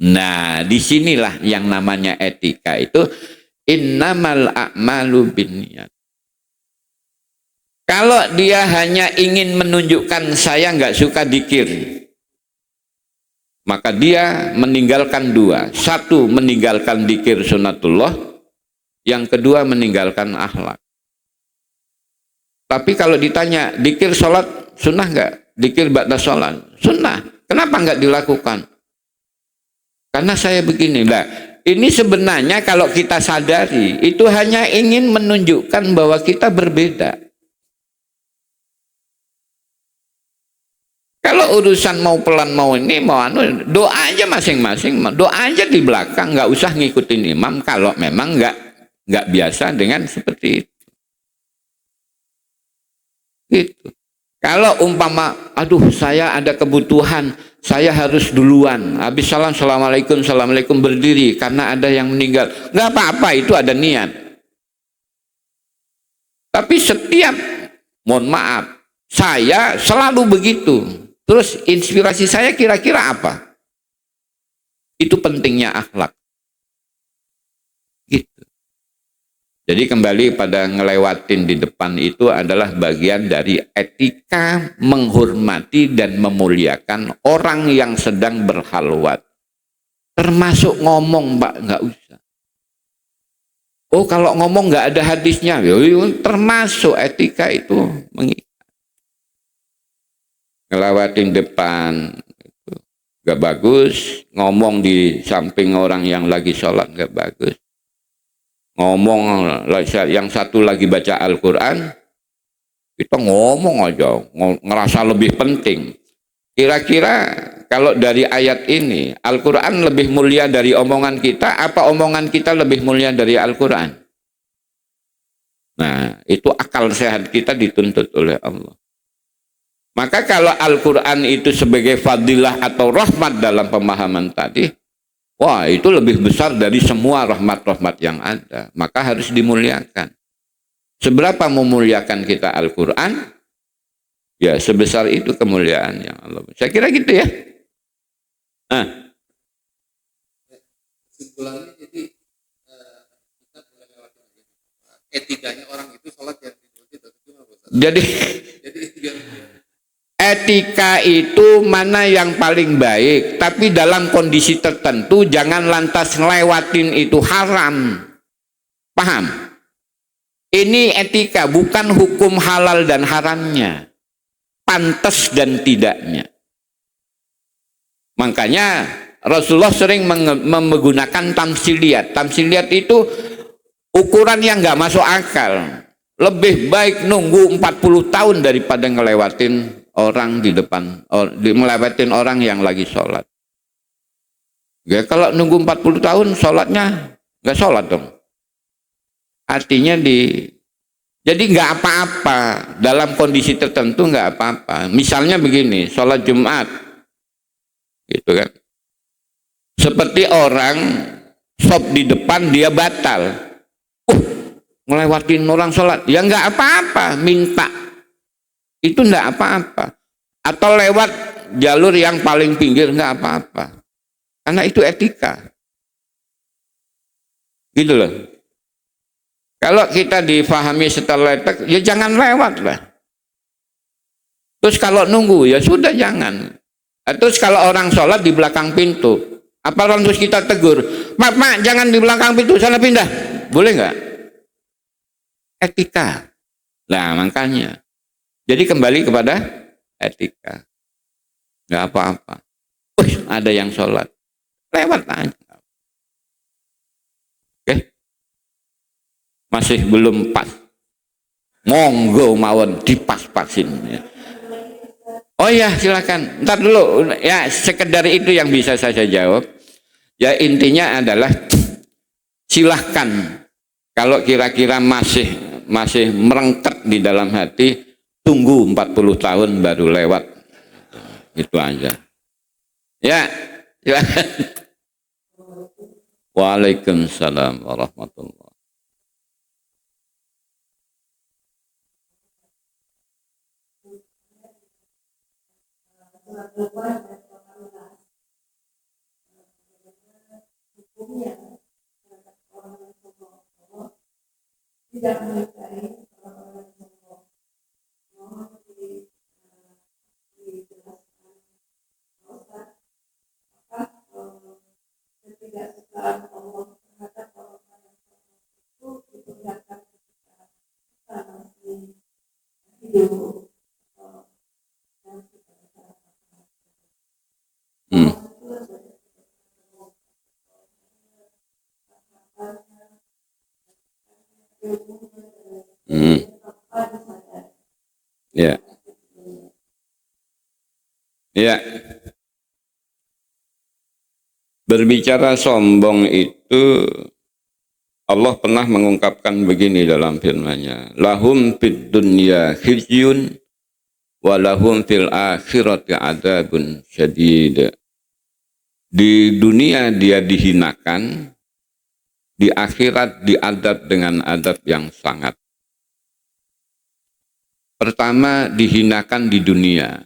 Nah, disinilah yang namanya etika itu innamal a'malu binniyat. Kalau dia hanya ingin menunjukkan saya nggak suka dzikir, maka dia meninggalkan dua. Satu, meninggalkan dzikir sunatullah. Yang kedua, meninggalkan akhlak. Tapi kalau ditanya, dzikir sholat sunnah nggak? Dzikir ba'da sholat sunnah. Kenapa nggak dilakukan? Karena saya begini, ini sebenarnya kalau kita sadari, itu hanya ingin menunjukkan bahwa kita berbeda. Kalau urusan mau pelan, mau ini, mau doa aja masing-masing, doa aja di belakang, nggak usah ngikutin imam kalau memang nggak biasa dengan seperti itu. Gitu. Kalau umpama, aduh saya ada kebutuhan, saya harus duluan. Habis salam, assalamualaikum, assalamualaikum berdiri karena ada yang meninggal. Nggak apa-apa, itu ada niat. Tapi setiap, mohon maaf, saya selalu begitu. Terus inspirasi saya kira-kira apa? Itu pentingnya akhlak. Gitu. Jadi kembali pada ngelewatin di depan itu adalah bagian dari etika menghormati dan memuliakan orang yang sedang berhalwat. Termasuk ngomong, Mbak, nggak usah. Oh, kalau ngomong nggak ada hadisnya, termasuk etika itu mengikat. Ngelewatin depan itu nggak bagus, ngomong di samping orang yang lagi sholat nggak bagus. Ngomong yang satu lagi baca Al-Quran, kita ngomong aja, ngerasa lebih penting. Kira-kira kalau dari ayat ini, Al-Quran lebih mulia dari omongan kita, apa omongan kita lebih mulia dari Al-Quran? Nah, itu akal sehat kita dituntut oleh Allah. Maka kalau Al-Quran itu sebagai fadilah atau rahmat dalam pemahaman tadi, wah, itu lebih besar dari semua rahmat-rahmat yang ada. Maka harus dimuliakan. Seberapa memuliakan kita Al-Quran, ya sebesar itu kemuliaan yang Allah. Saya kira gitu ya. Kesimpulannya jadi kita boleh lewati etikanya orang itu sholat yang diikuti atau gimana, Ustaz? Jadi etika itu mana yang paling baik, tapi dalam kondisi tertentu jangan lantas ngelewatin itu haram. Paham? Ini etika, bukan hukum halal dan haramnya, pantas dan tidaknya. Makanya Rasulullah sering menggunakan tamsiliyat. Tamsiliyat itu ukuran yang nggak masuk akal. Lebih baik nunggu 40 tahun daripada ngelewatin orang di depan, melewatin orang yang lagi sholat. Ya, kalau nunggu 40 tahun sholatnya nggak sholat dong. Artinya jadi nggak apa-apa dalam kondisi tertentu, nggak apa-apa. Misalnya begini, sholat Jumat, gitu kan. Seperti orang stop di depan dia batal, ngelewatin orang sholat, ya nggak apa-apa, minta. Itu enggak apa-apa. Atau lewat jalur yang paling pinggir enggak apa-apa. Karena itu etika. Gitu loh. Kalau kita difahami setelah etika, ya jangan lewat lah. Terus kalau nunggu, ya sudah jangan. Terus kalau orang sholat di belakang pintu, apa terus kita tegur, Pak, jangan di belakang pintu, sana pindah. Boleh enggak? Etika. Nah, makanya. Jadi kembali kepada etika. Nggak apa-apa. Ada yang sholat. Lewat aja. Oke. Masih belum pas. Monggo mawon dipas-pasin. Oh ya, silakan. Ntar dulu. Ya, sekedar itu yang bisa saya jawab. Ya, intinya adalah silahkan. Kalau kira-kira masih merengket di dalam hati, tunggu 40 tahun baru lewat. Itu aja. Ya. Waalaikumsalam warahmatullahi. Tidak menyukai orang-orang yang sombong. Mohon dijelaskan, Ustaz, apakah ketidaksukaan Allah terhadap orang-orang yang sombong itu diperlihatkan ketika kita masih hidup atau nanti pada saat Ya. Ya. Berbicara sombong itu Allah pernah mengungkapkan begini dalam firman-Nya, lahum fid dunya khizyun walahum fil akhirati adzabun syadid. Di dunia dia dihinakan, di akhirat diadab dengan adab yang sangat. Pertama, dihinakan di dunia.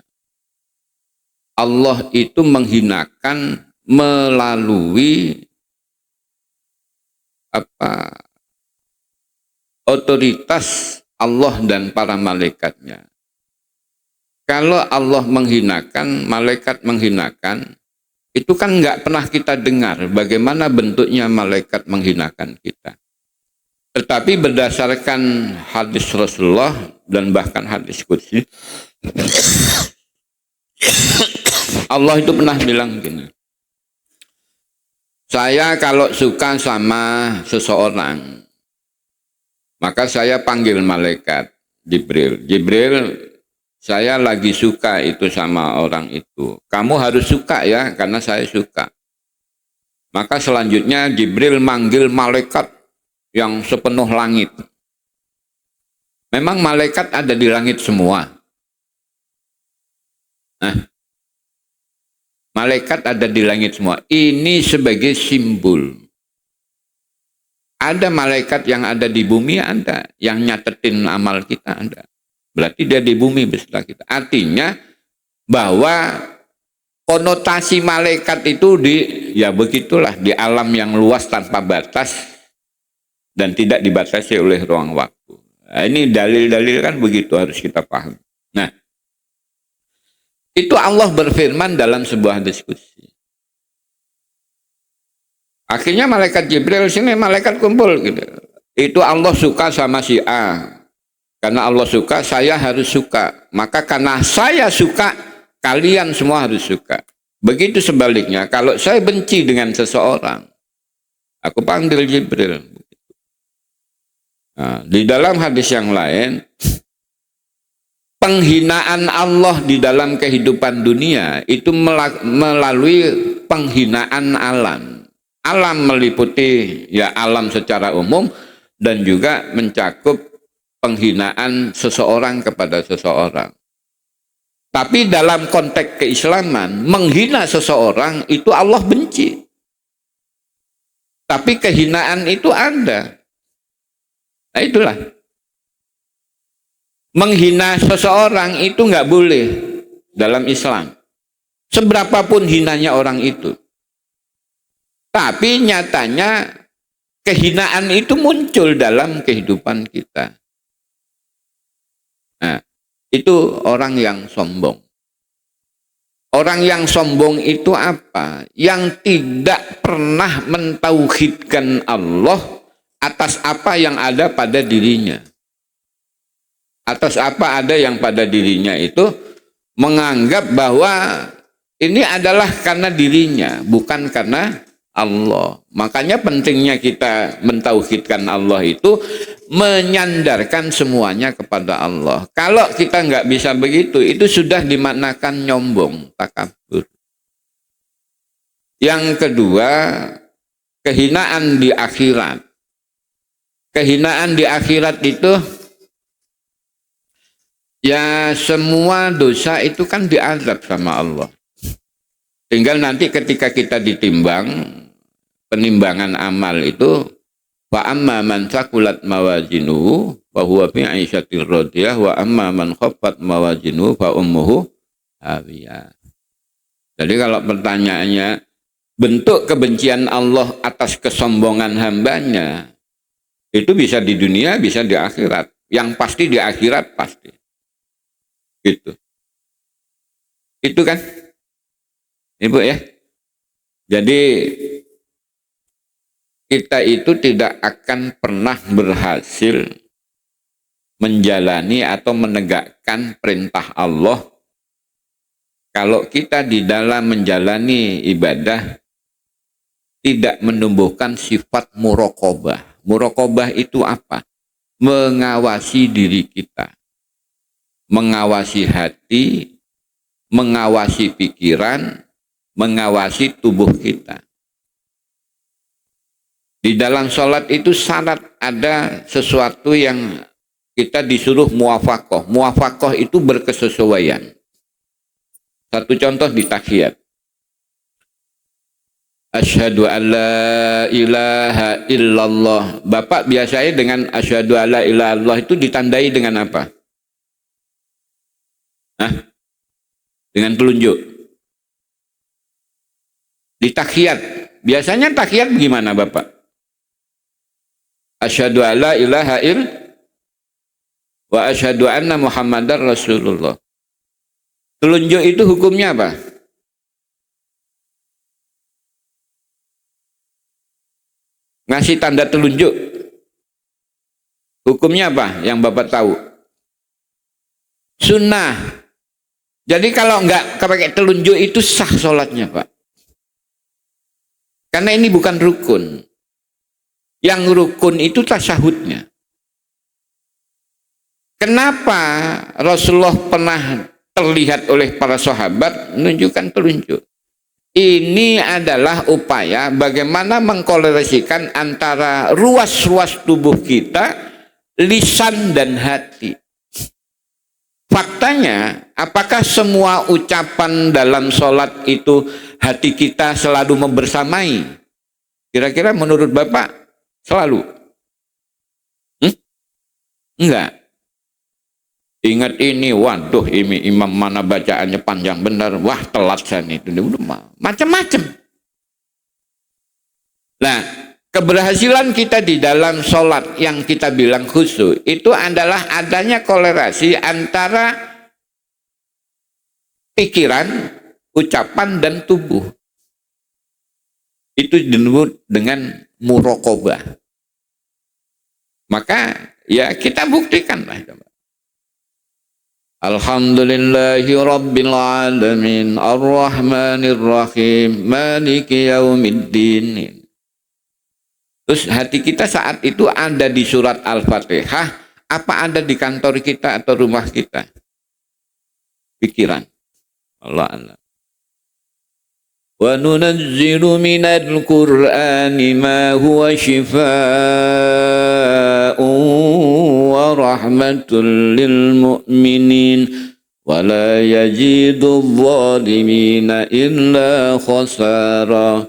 Allah itu menghinakan melalui otoritas Allah dan para malaikatnya. Kalau Allah menghinakan, malaikat menghinakan, itu kan nggak pernah kita dengar bagaimana bentuknya malaikat menghinakan kita. Tetapi berdasarkan hadis Rasulullah dan bahkan hadis qudsi, Allah itu pernah bilang gini, saya kalau suka sama seseorang, maka saya panggil malaikat Jibril. Jibril, saya lagi suka itu sama orang itu. Kamu harus suka ya, karena saya suka. Maka selanjutnya Jibril manggil malaikat yang sepenuh langit. Memang malaikat ada di langit semua. Nah, malaikat ada di langit semua. Ini sebagai simbol. Ada malaikat yang ada di bumi, ada. Yang nyatetin amal kita, ada. Berarti dia di bumi beserta kita. Artinya bahwa konotasi malaikat itu ya begitulah, di alam yang luas tanpa batas dan tidak dibatasi oleh ruang waktu. Nah, ini dalil-dalil kan begitu harus kita paham. Nah, itu Allah berfirman dalam sebuah diskusi. Akhirnya malaikat Jibril sini malaikat kumpul gitu. Itu Allah suka sama si A. Karena Allah suka, saya harus suka. Maka karena saya suka, kalian semua harus suka. Begitu sebaliknya, kalau saya benci dengan seseorang, aku panggil Jibril. Nah, di dalam hadis yang lain, penghinaan Allah di dalam kehidupan dunia itu melalui penghinaan alam. Alam meliputi ya alam secara umum dan juga mencakup penghinaan seseorang kepada seseorang. Tapi dalam konteks keislaman, menghina seseorang itu Allah benci. Tapi kehinaan itu ada. Nah itulah. Menghina seseorang itu nggak boleh dalam Islam. Seberapapun hinanya orang itu. Tapi nyatanya kehinaan itu muncul dalam kehidupan kita. Nah, itu orang yang sombong. Orang yang sombong itu apa? Yang tidak pernah mentauhidkan Allah atas apa yang ada pada dirinya. Atas apa ada yang pada dirinya itu menganggap bahwa ini adalah karena dirinya, bukan karena Allah. Makanya pentingnya kita mentauhidkan Allah itu menyandarkan semuanya kepada Allah. Kalau kita nggak bisa begitu, itu sudah dimaknakan nyombong, takabur. Yang kedua, kehinaan di akhirat. Kehinaan di akhirat itu, ya semua dosa itu kan diazab sama Allah. Tinggal nanti ketika kita ditimbang, penimbangan amal itu, wa amma man saqulat mawazinuhu fa huwa fi 'aisyatir radiyah wa amma man khaffat mawazinuhu fa ummuhu hawiyah. Jadi kalau pertanyaannya bentuk kebencian Allah atas kesombongan hambanya itu bisa di dunia, bisa di akhirat. Yang pasti di akhirat pasti. Gitu. Itu kan? Ibu ya. Jadi kita itu tidak akan pernah berhasil menjalani atau menegakkan perintah Allah kalau kita di dalam menjalani ibadah tidak menumbuhkan sifat muraqabah. Muraqabah itu apa? Mengawasi diri kita, mengawasi hati, mengawasi pikiran, mengawasi tubuh kita. Di dalam sholat itu syarat ada sesuatu yang kita disuruh muwafaqah. Muwafaqah itu berkesesuaian. Satu contoh di tahiyat. Asyhadu an la ilaha illallah. Bapak biasanya dengan asyhadu an la ilaha illallah itu ditandai dengan apa? Hah? Dengan telunjuk. Di tahiyat. Biasanya tahiyat gimana Bapak? Asyhadu an la ilaha illallah wa asyhadu anna Muhammadar Rasulullah. Telunjuk itu hukumnya apa? Ngasih tanda telunjuk. Hukumnya apa yang Bapak tahu? Sunnah. Jadi kalau enggak pakai telunjuk itu sah sholatnya Pak. Karena ini bukan rukun. Yang rukun itu tasyahudnya. Kenapa Rasulullah pernah terlihat oleh para sahabat menunjukkan telunjuk? Ini adalah upaya bagaimana mengkolerasikan antara ruas-ruas tubuh kita, lisan dan hati. Faktanya, apakah semua ucapan dalam sholat itu hati kita selalu membersamai? Kira-kira menurut Bapak selalu? Enggak. Ingat ini, waduh ini imam mana bacaannya panjang benar, wah telat saya itu, macam-macam. Nah, keberhasilan kita di dalam sholat yang kita bilang khusyuk itu adalah adanya kolerasi antara pikiran, ucapan dan tubuh. Itu disebut dengan muraqabah. Maka ya kita buktikanlah. Alhamdulillahi Rabbil Alamin Ar-Rahmanir Rahim Maliki Yaumiddin. Terus hati kita saat itu ada di surat Al-Fatihah, apa ada di kantor kita atau rumah kita? Pikiran. Allah Allah. Wa nunazzilu minal Qur'ani ma huwa shifaa'un wa rahmatul lil mu'minin wa la yazidu adh-dhalimina illa khasara.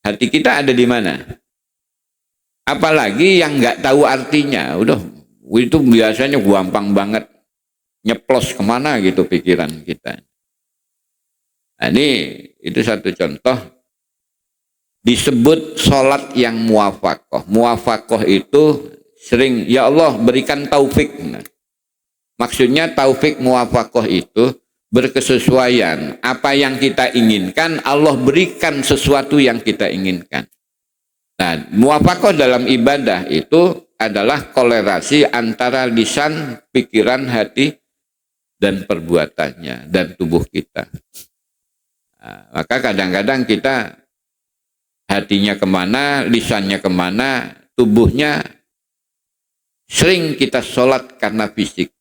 Hati kita ada di mana? Apalagi yang nggak tahu artinya, udah itu biasanya gampang banget nyeplos kemana gitu pikiran kita. Nah, ini itu satu contoh disebut sholat yang muwafaqah. Muwafaqah itu sering ya Allah berikan taufik. Nah, maksudnya taufik muwafaqah itu berkesesuaian. Apa yang kita inginkan Allah berikan sesuatu yang kita inginkan. Nah, muwafaqah dalam ibadah itu adalah kolerasi antara lisan, pikiran, hati dan perbuatannya dan tubuh kita. Nah, maka kadang-kadang kita hatinya kemana, lisannya kemana, tubuhnya sering kita sholat karena fisik.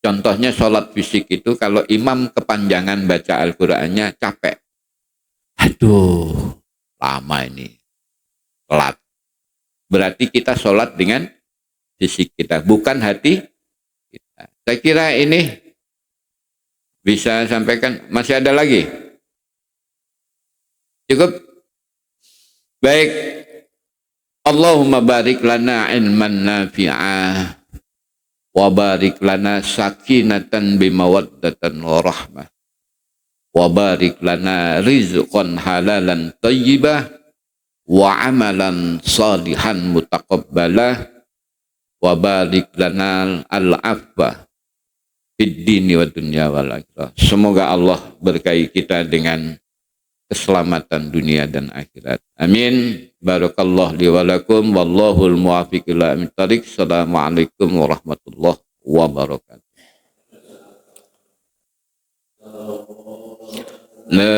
Contohnya sholat fisik itu kalau imam kepanjangan baca Al-Qur'annya capek. Aduh, lama ini, telat. Berarti kita sholat dengan fisik kita, bukan hati kita. Saya kira ini bisa sampaikan. Masih ada lagi? Cukup? Baik. Allahumma barik lana ilman nafi'ah wa barik lana sakinatan bimawaddatan wa rahmah wa barik lana rizqan halalan tayyibah wa amalan salihan mutaqabbalah wa barik lana al-afwa fid dini wa dunya wal akhirah. Semoga Allah berkahi kita dengan keselamatan dunia dan akhirat. Amin. Barakallahu li wa lakum wallahul muwaffiq ila aqwamit thoriq. Assalamualaikum warahmatullahi wabarakatuh. La